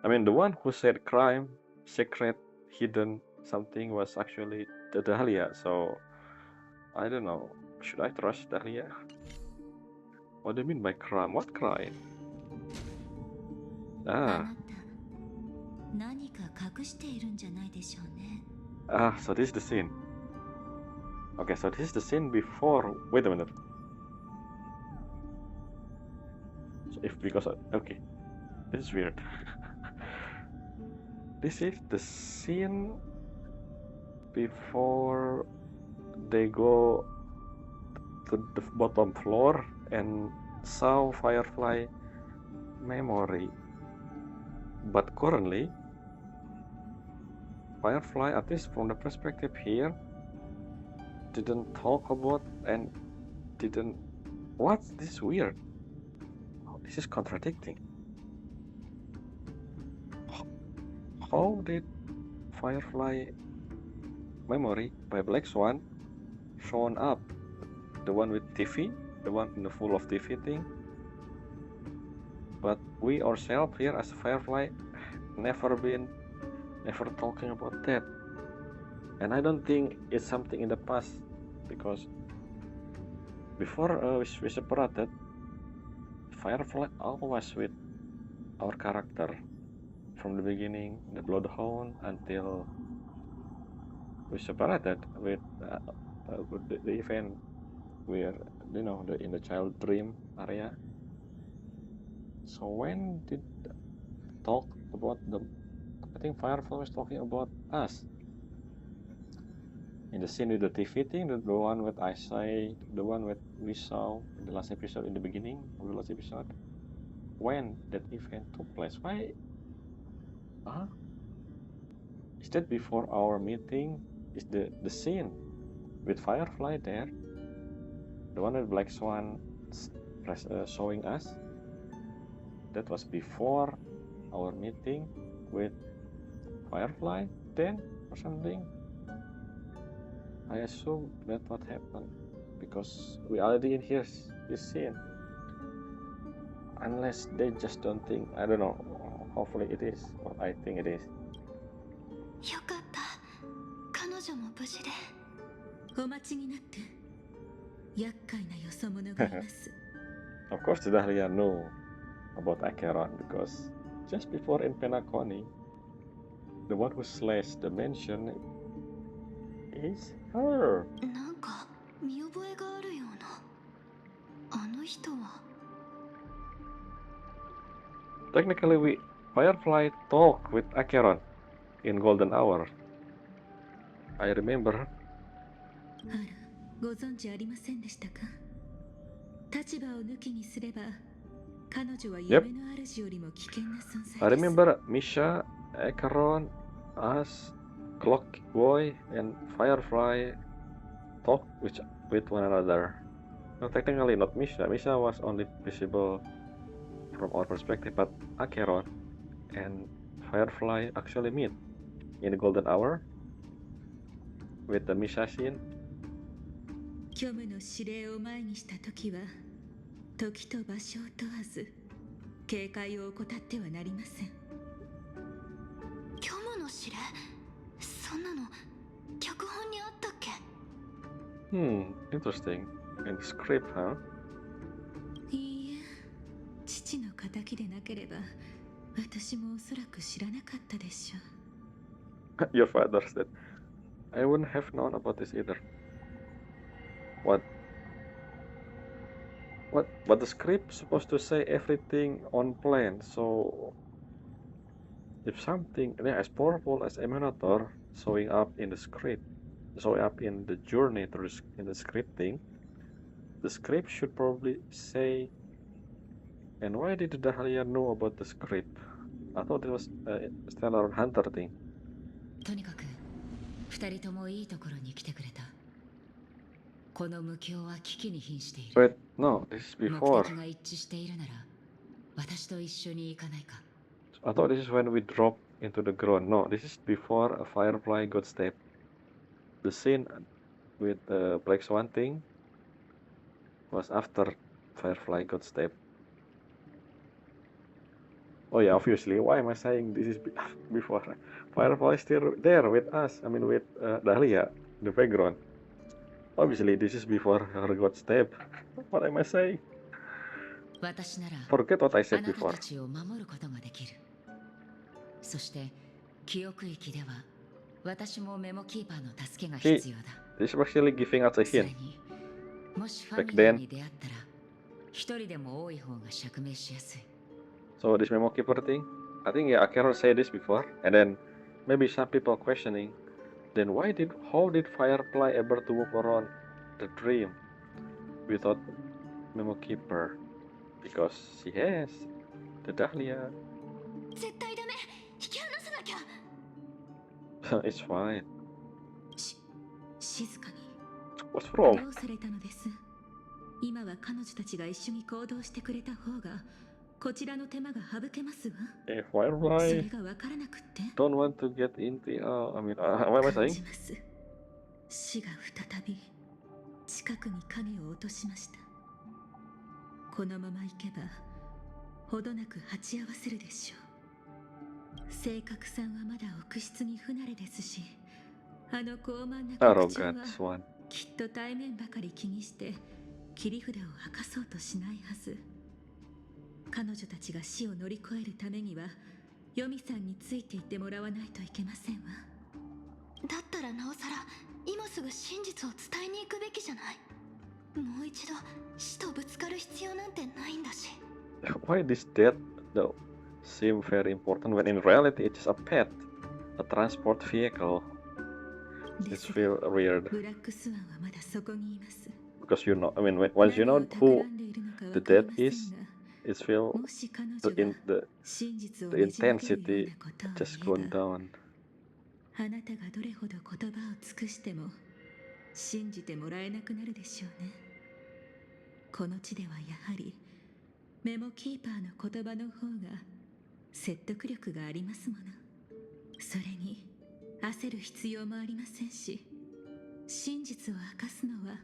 I mean, the one who said crime, secret, hidden, something was actually the Dahlia, so I don't know. Should I trust Dahlia? What do you mean by crime? What crime? あ Ah, なた、何か隠しているんじゃないでしょうね。 so this is the scene. Okay, so this is the scene before. Wait a minute. So okay, this is weird. This is the scene before they go to the bottom floor and saw Firefly memory. But currently, Firefly, at least from the perspective here, didn't talk about and didn't... What's this weird? Oh, this is contradicting. How did Firefly memory by Black Swan shown up? The one with TV? The one in the full of TV thing? But we ourselves here as Firefly never talking about that. And I don't think it's something in the past, because before we separated, Firefly always with our character from the beginning, the Bloodhound, until we separated with the event where, in the child dream area. So when did talk about I think Firefly was talking about us in the scene with the TV thing, the one with Isai, the one with we saw in the last episode, in the beginning of the last episode, when that event took place. Why? Is that before our meeting? Is the scene with Firefly there, the one with Black Swan showing us, that was before our meeting with Firefly then or something? I assume that's what happened, because we already in here this scene. Unless they just don't think, I don't know, hopefully it is, or I think it is. よかった。彼女も無事で。お待ちになって。厄介なよそ者がいます。Of course, Dahlia knew about Acheron, because just before in Penacony, the one who slashed the mansion is her. なんか見覚えがあるような。あの人は。Technically, Firefly talked with Acheron in Golden Hour. I remember. あら、ご存知ありませんでしたか。立場を抜きにすれば、彼女は夢の主よりも危険な存在です。I remember Misha, Acheron, us, Clock Boy, and Firefly talk with one another. No, technically not Misha. Misha was only visible from our perspective, but Acheron and Firefly actually meet in the Golden Hour with the Misha scene. 虚無の指令を前にした時は、時と場所を問わず、警戒を怠ってはなりません。虚無の指令？そんなの脚本にあったっけ？ Interesting. In the script, huh? いいえ、父の仇でなければ、私もおそらく知らなかったでしょう。Your father said, I wouldn't have known about this either. But the script supposed to say everything on plan, so if something as powerful as Emanator showing up in the script, showing up in the journey through in the scripting, the script should probably say. And why did Dahlia know about the script? I thought it was Stellar Hunter thing. とにかく、二人ともいいところに来てくれた。この無境は危機に瀕している。Wait, no, this is before. 目的が一致しているなら、私と一緒に行かないか。I thought this is when we drop into the ground. No, this is before a Firefly got stabbed. The scene with the Black Swan thing was after Firefly got stabbed. Oh yeah, obviously. Why am I saying this is before? Firefly is still there with us. I mean, with Dahlia in the background. Obviously, this is before her got stabbed. What am I saying? Forget what I said before. そして記憶域では私もメモキーパーの助けが必要だ。This was actually giving us a hint. もしファミリーに出会ったら一人でも多い方が釈明しやすい。So this memo keeper thing, I think yeah, Acheron said this before, and then maybe some people questioning, then how did Firefly able to move around the dream without memo keeper? Because she has the Dahlia. 絶対ダメ。引き離さなきゃ。It's fine. 静かに。What's wrong? どうされたのです。今は彼女たちが一緒に行動してくれた方がこちらの手間が省けますわ。Firefly それがわからなくって。Don't want to get into. I mean, what am I saying? 死が再び近くに影を落としました。このまま行けばほどなく鉢合わせるでしょう。正確さんはまだ奥室に不慣れですし、あの高慢なOh 口調 god, は this one. きっと対面ばかり気にして切り札を明かそうとしないはず。彼女たちが死を乗り越えるためにはヨミさんについていってもらわないといけませんわ。だったらなおさら今すぐ真実を伝えに行くべきじゃない。もう一度死とぶつかる必要なんてないんだし。 Why this death though seem very important when in reality it's a pet, a transport vehicle? で This すが feel weird ブラックスワンはまだそこにいます。 because you know. I mean, once you 何を know 企 who んでいるのか the わかり death ません is, が、 it feel もし彼女 the が in the 真実を the ねじ曲げるよう intensity なことを just 言え gone ば、 down. あなたがどれほど言葉を尽くしても信じてもらえなくなるでしょうね。この地ではやはりメモキーパーの言葉の方が説得力がありますもの。それに焦る必要もありませんし、真実を明かすのは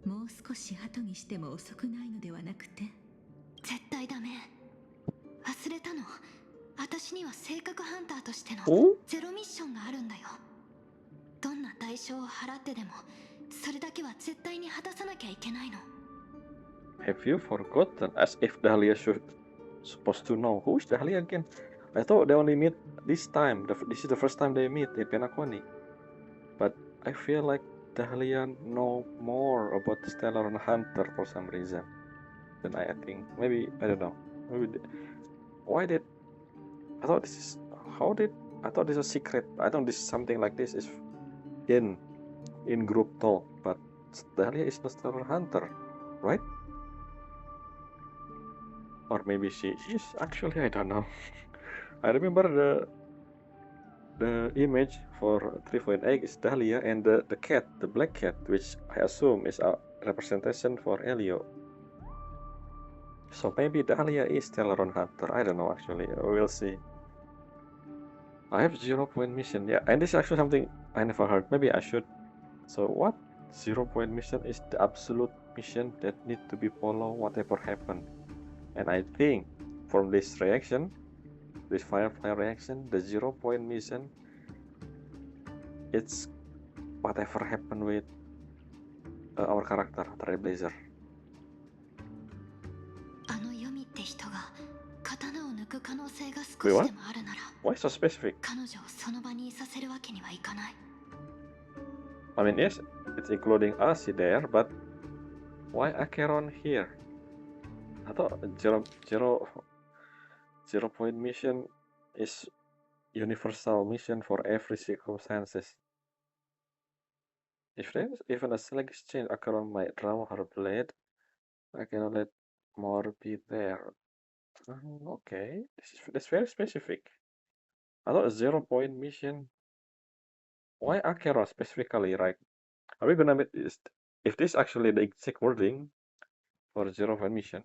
もう少し後にしても遅くないのではなくて。絶対ダメ。忘れたの。私には性格ハンターとしての Oh? ゼロミッションがあるんだよ。どんな代償を払ってでもそれだけは絶対に果たさなきゃいけないの。 Have you forgotten? As if Dahlia should supposed to know. Who is Dahlia again? I thought they only meet this time. This is the first time they meet in Penacony. But I feel like Dahlia know more about Stellar and Hunter for some reason than I think. Maybe I don't know. Maybe why did I thought this is how did I thought this was secret. I thought this something like this is in group talk. But Dahlia is not Stellar Hunter, right? Or maybe she is actually. I don't know. I remember the image for 3.8 is Dahlia and the cat, the black cat, which I assume is a representation for Elio. So maybe Dahlia is Teleron Hunter. I don't know actually. We'll see. I have 0 point mission. Yeah, and this is actually something I never heard. Maybe I should. So what? 0 point mission is the absolute mission that need to be followed whatever happened. And I think from this reaction, this Firefly reaction, the 0 point mission, it's whatever happened with our character, Trailblazer. あのヨミって人が刀を抜く可能性が少し Wait, what? でもあるなら、 Why so specific? 彼女をその場にいさせるわけにはいかない。 I mean, yes, it's including us there, but why Acheron here? I thought zero point mission is universal mission for every circumstances. If there is even a select exchange, Acheron might draw her blade. I cannot let more be there. Okay, that's very specific. I thought a 0 point mission. Why Acheron specifically, right? Are we gonna make this? If this actually the exact wording for 0 point mission,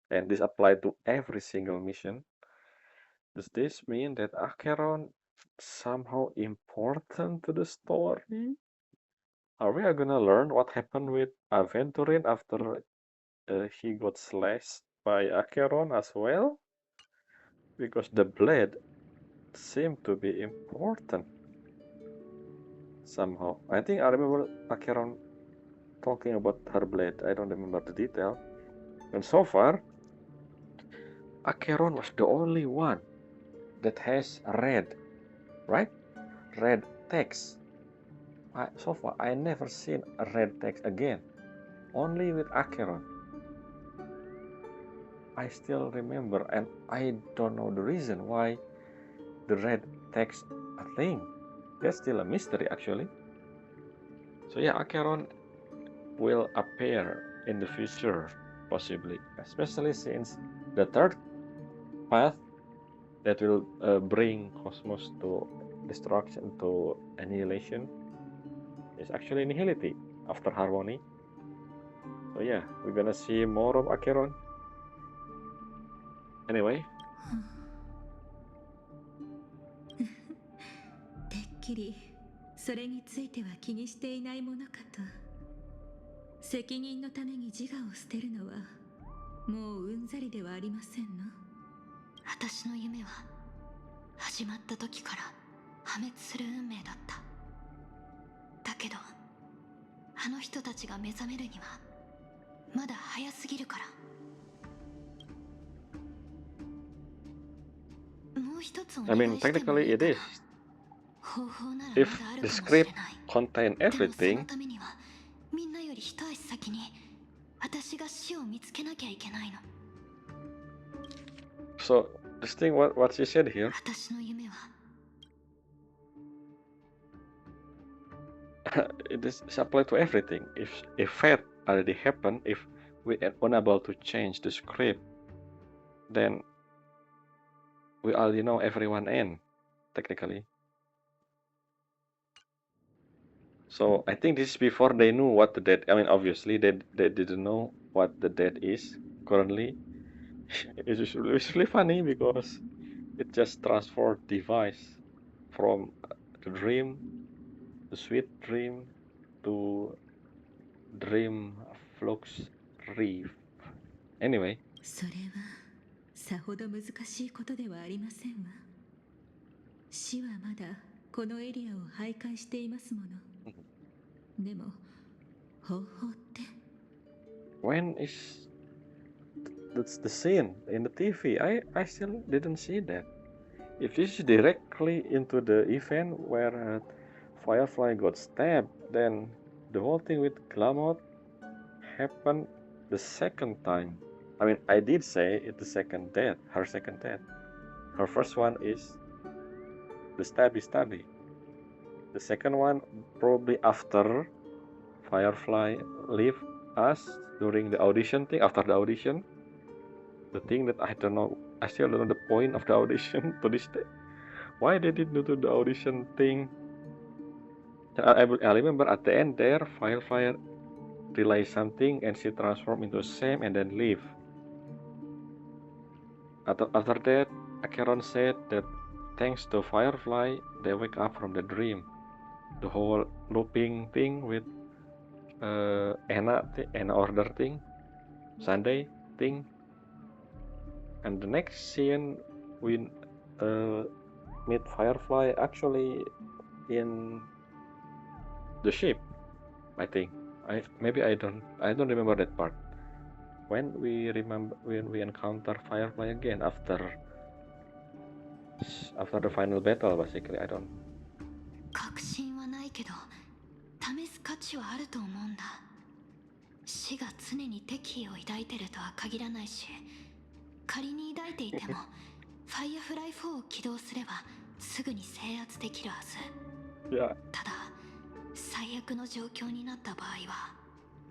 and this apply to every single mission, does this mean that Acheron somehow important to the story? Are we gonna learn what happened with Aventurin after he got slashed by Acheron as well? Because the blade seemed to be important somehow. I think I remember Acheron talking about her blade. I don't remember the detail. And so far, Acheron was the only one that has red, right? Red text. So far, I never seen a red text again. Only with Acheron. I still remember, and I don't know the reason why the red text a thing. That's still a mystery, actually. So yeah, Acheron will appear in the future, possibly, especially since the third path that will bring Cosmos to destruction, to annihilation, is actually Nihility after Harmony. So yeah, we're gonna see more of Acheron. Anyway. てっきりそれについては気にしていないものかと。責任のために自我を捨てるのはもううんざりではありませんの。私の夢は始まった時から破滅する運命だった。けど、あの人たちが目覚めるにはまだ早すぎるから。もう一つお I 願 mean, いしても technically いい it かな。 is. 方法ならま If だある the かもしれ script ない。 contain でもその everything, ためにはみんなより一足先に私が死を見つけなきゃいけないの。 so this thing, what she said here, 私の夢は it is apply to everything. If fate already happened, if we are unable to change the script, then we already know everyone end, technically. So I think this is before they knew what the death. I mean, obviously they didn't know what the death is currently. It's really funny because it just transferred device from the dream, the sweet dream, to dream flux reef. Anyway, それはさほど難しいことではありませんわ。死はまだこのエリアを徘徊していますもの。でも方法って when is that's the scene in the TV? I still didn't see that. If this is directly into the event where Firefly got stabbed, then the whole thing with Clamot happened the second time. I mean, I did say it's the second death, her second death. Her first one is the stabby. The second one probably after Firefly leave us during the audition thing, after the audition. The thing that I don't know, I still don't know the point of the audition to this day. Why they didn't do the audition thing? I remember at the end there, Firefly realized something and she transformed into Sam and then leave. After that, Acheron said that thanks to Firefly, they wake up from the dream. The whole looping thing with Anna order thing, Sunday thing. And the next scene, we meet Firefly actually in the ship, I think. I don't remember that part. When we encounter Firefly again after the final battle, basically. I don't. 確信はないけど試す価値はあると思うんだ。死が常に敵意を抱いてるとは限らないし、仮に抱いていてもファイアフライ4を起動すればすぐに制圧できるはず。 Yeah. ただ最悪の状況になった場合は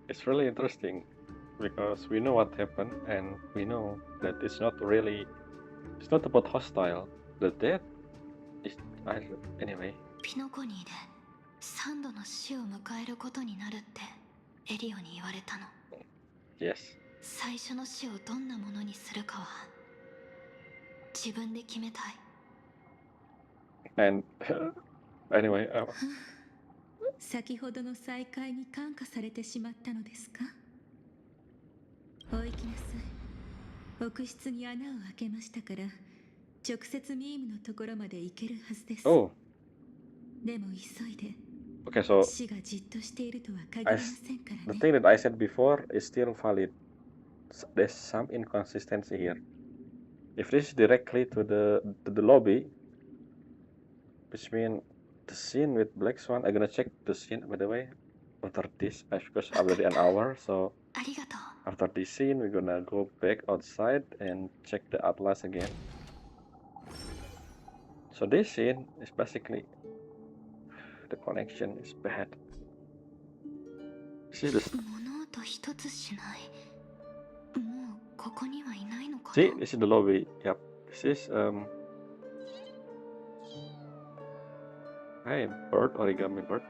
It's really interesting because we know what happened and we know that it's not about hostile. The death is anyway. ピノコニーで3度の死を迎えることになるってエリオに言われたの。 Yes. 最初の死をどんなものにするかは自分で決めたい。 And anyway, 先ほどの再会に感化されてしまったのですか。お行きなさい。奥室に穴を開けましたから直接ミームのところまで行けるはずです。 oh, でも急いで。 okay. So 死がじっとしているとは限りませんから the ね。 thing that I said before is still valid. There's some inconsistency here. If this is directly to the lobby, which means the scene with Black Swan, I'm gonna check the scene by the way after this because already an hour. So ありがとう。 after this scene, we're gonna go back outside and check the atlas again. So this scene is basically the connection is bad. This is the 物音一つしない。もうここにはいないのかな。 see, this is the lobby. Yep. This is hey, origami bird.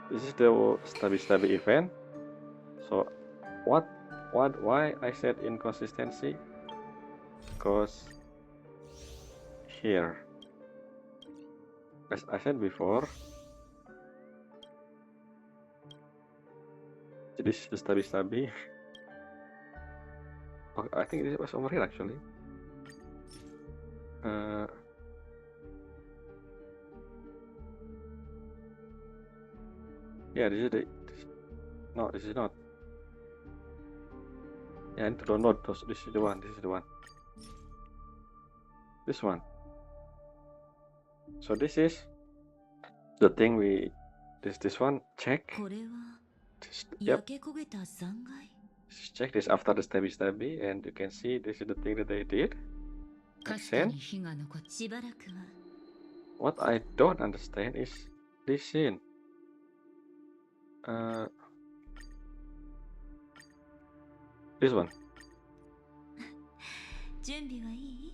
This is the stabby event. So why I said inconsistency? Because here, as I said before, this is the stabby. Oh, I think it was over here actually. Yeah, this is the. No, this is not. Yeah, I need to download those. This is the one. This is the one. This one. So this is the thing we. This one. Check. これは Yep. 焼け焦げた残骸 Check this after the stabby, and you can see this is the thing that they did. か Like すか sand. に火が残っしばらくは What I don't understand is this scene. This one. 準備はいい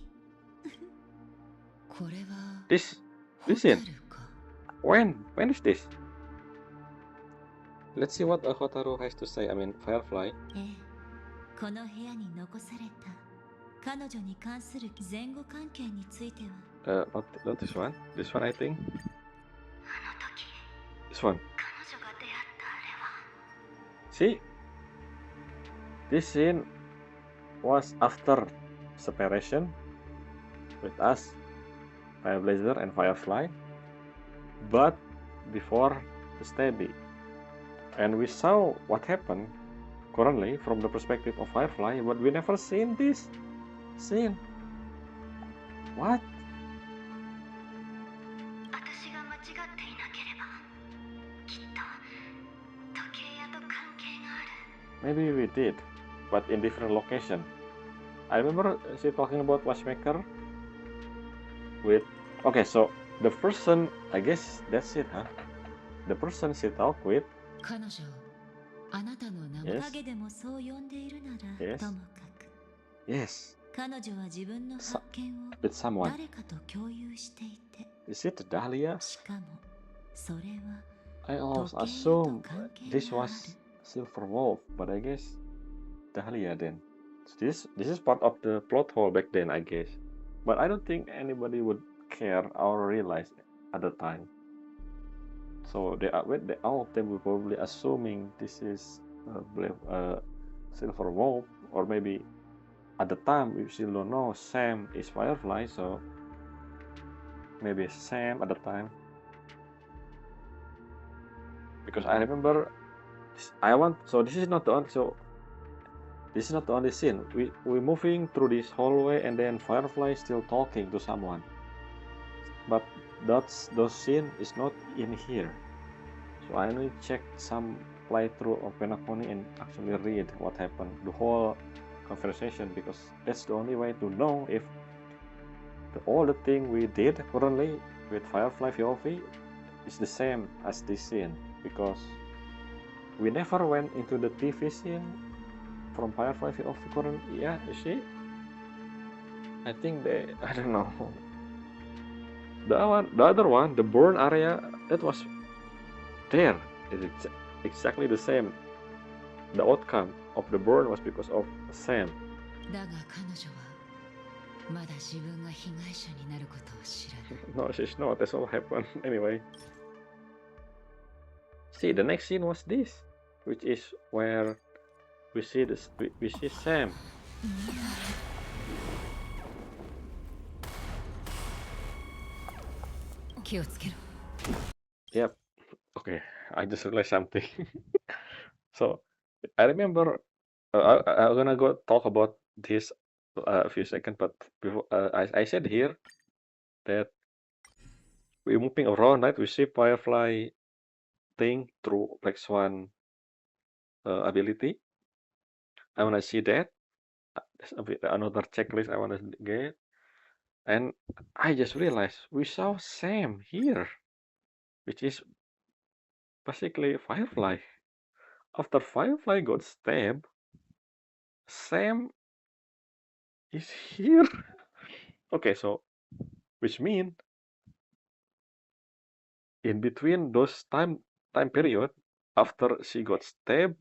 これは This ホ scene. タルか When is this? Let's see what Hotaru has to say. I mean, Firefly. ええこの部屋に残された彼女に関する前後関係については Not this one. This one, I think. あの時 This one. 彼女が出会ったあれは See, this scene was after separation with us, Fireblazer and Firefly, but before the stabby. And we saw what happened currently from the perspective of Firefly, but we never seen this scene. What? 私が間違っていなければきっと時計屋と関係がある Maybe we did, but in different location. I remember she talking about watchmaker with. Okay, so the person, I guess that's it, huh? The person she talked with. 彼女あなたの名 Yes. 影でもそう呼んでいるなら Yes. ともかく Yes, 彼女は自分の発見を with someone. 誰かと共有していて Is it Dahlia? しかもそれは I always 時計屋と assume 関係 this がある was Silver Wolf, but I guess Dahlia then. So this is part of the plot hole back then, I guess. But I don't think anybody would care or realize at the time. So all of them were probably assuming this is Silver Wolf, or maybe at the time we still don't know Sam is Firefly, so maybe Sam at the time. Because I remember, this is not the only, so this is not the only scene. We're moving through this hallway, and then Firefly still talking to someone. But those scene is not in here. So I only check some playthrough of Penacony and actually read what happened, the whole conversation, because that's the only way to know if all the thing we did currently with Firefly POV is the same as this scene, because we never went into the TV scene from Firefly POV current. Yeah, you see? I think I don't know. The other one, the burn area, that was there. It's exactly the same. The outcome of the burn was because of Sam. だが彼女はまだ自分が被害者になることを知らない No, she's not. That's all happened anyway. See, the next scene was this, which is where we see Sam. 気をつけろ Yep. Okay, I just realized something. So I remember I'm gonna go talk about this a few seconds, but before I said here that we're moving around, right? We see Firefly thing through Black Swan ability. I wanna see that. There's another checklist I wanna get, and I just realized we saw Sam here, which is basically Firefly. After Firefly got stabbed, Sam is here. Okay, so which means in between those time period after she got stabbed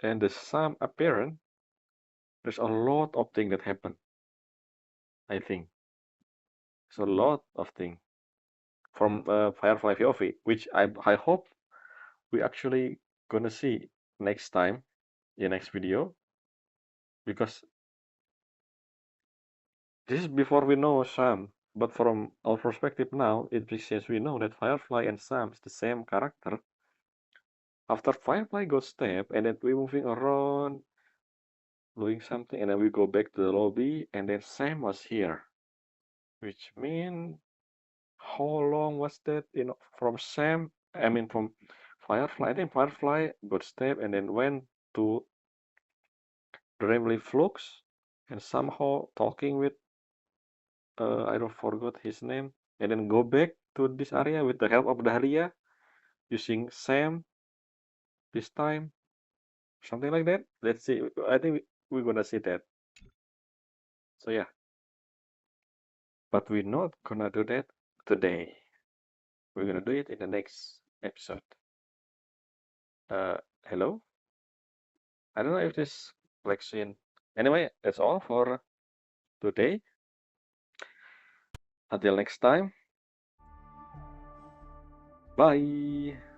and the Sam appearance, there's a lot of things that happen. I think there's a lot of things from Firefly POV, which I hope we actually gonna see next time in next video, because this is before we know Sam. But from our perspective now, it since we know that Firefly and Sam is the same character, After Firefly got stabbed, and then we moving around, doing something, and then we go back to the lobby, and then Sam was here, which means how long was that? From Sam, I mean from Firefly. I think Firefly got stabbed and then went to Bramley Flux, and somehow talking with I don't forgot his name, and then go back to this area with the help of Dahlia, using Sam this time, something like that. Let's see. I think we're gonna see that. So yeah, but we're not gonna do that today. We're gonna do it in the next episode. Hello? I don't know if this collection. Anyway, that's all for today. Until next time. Bye.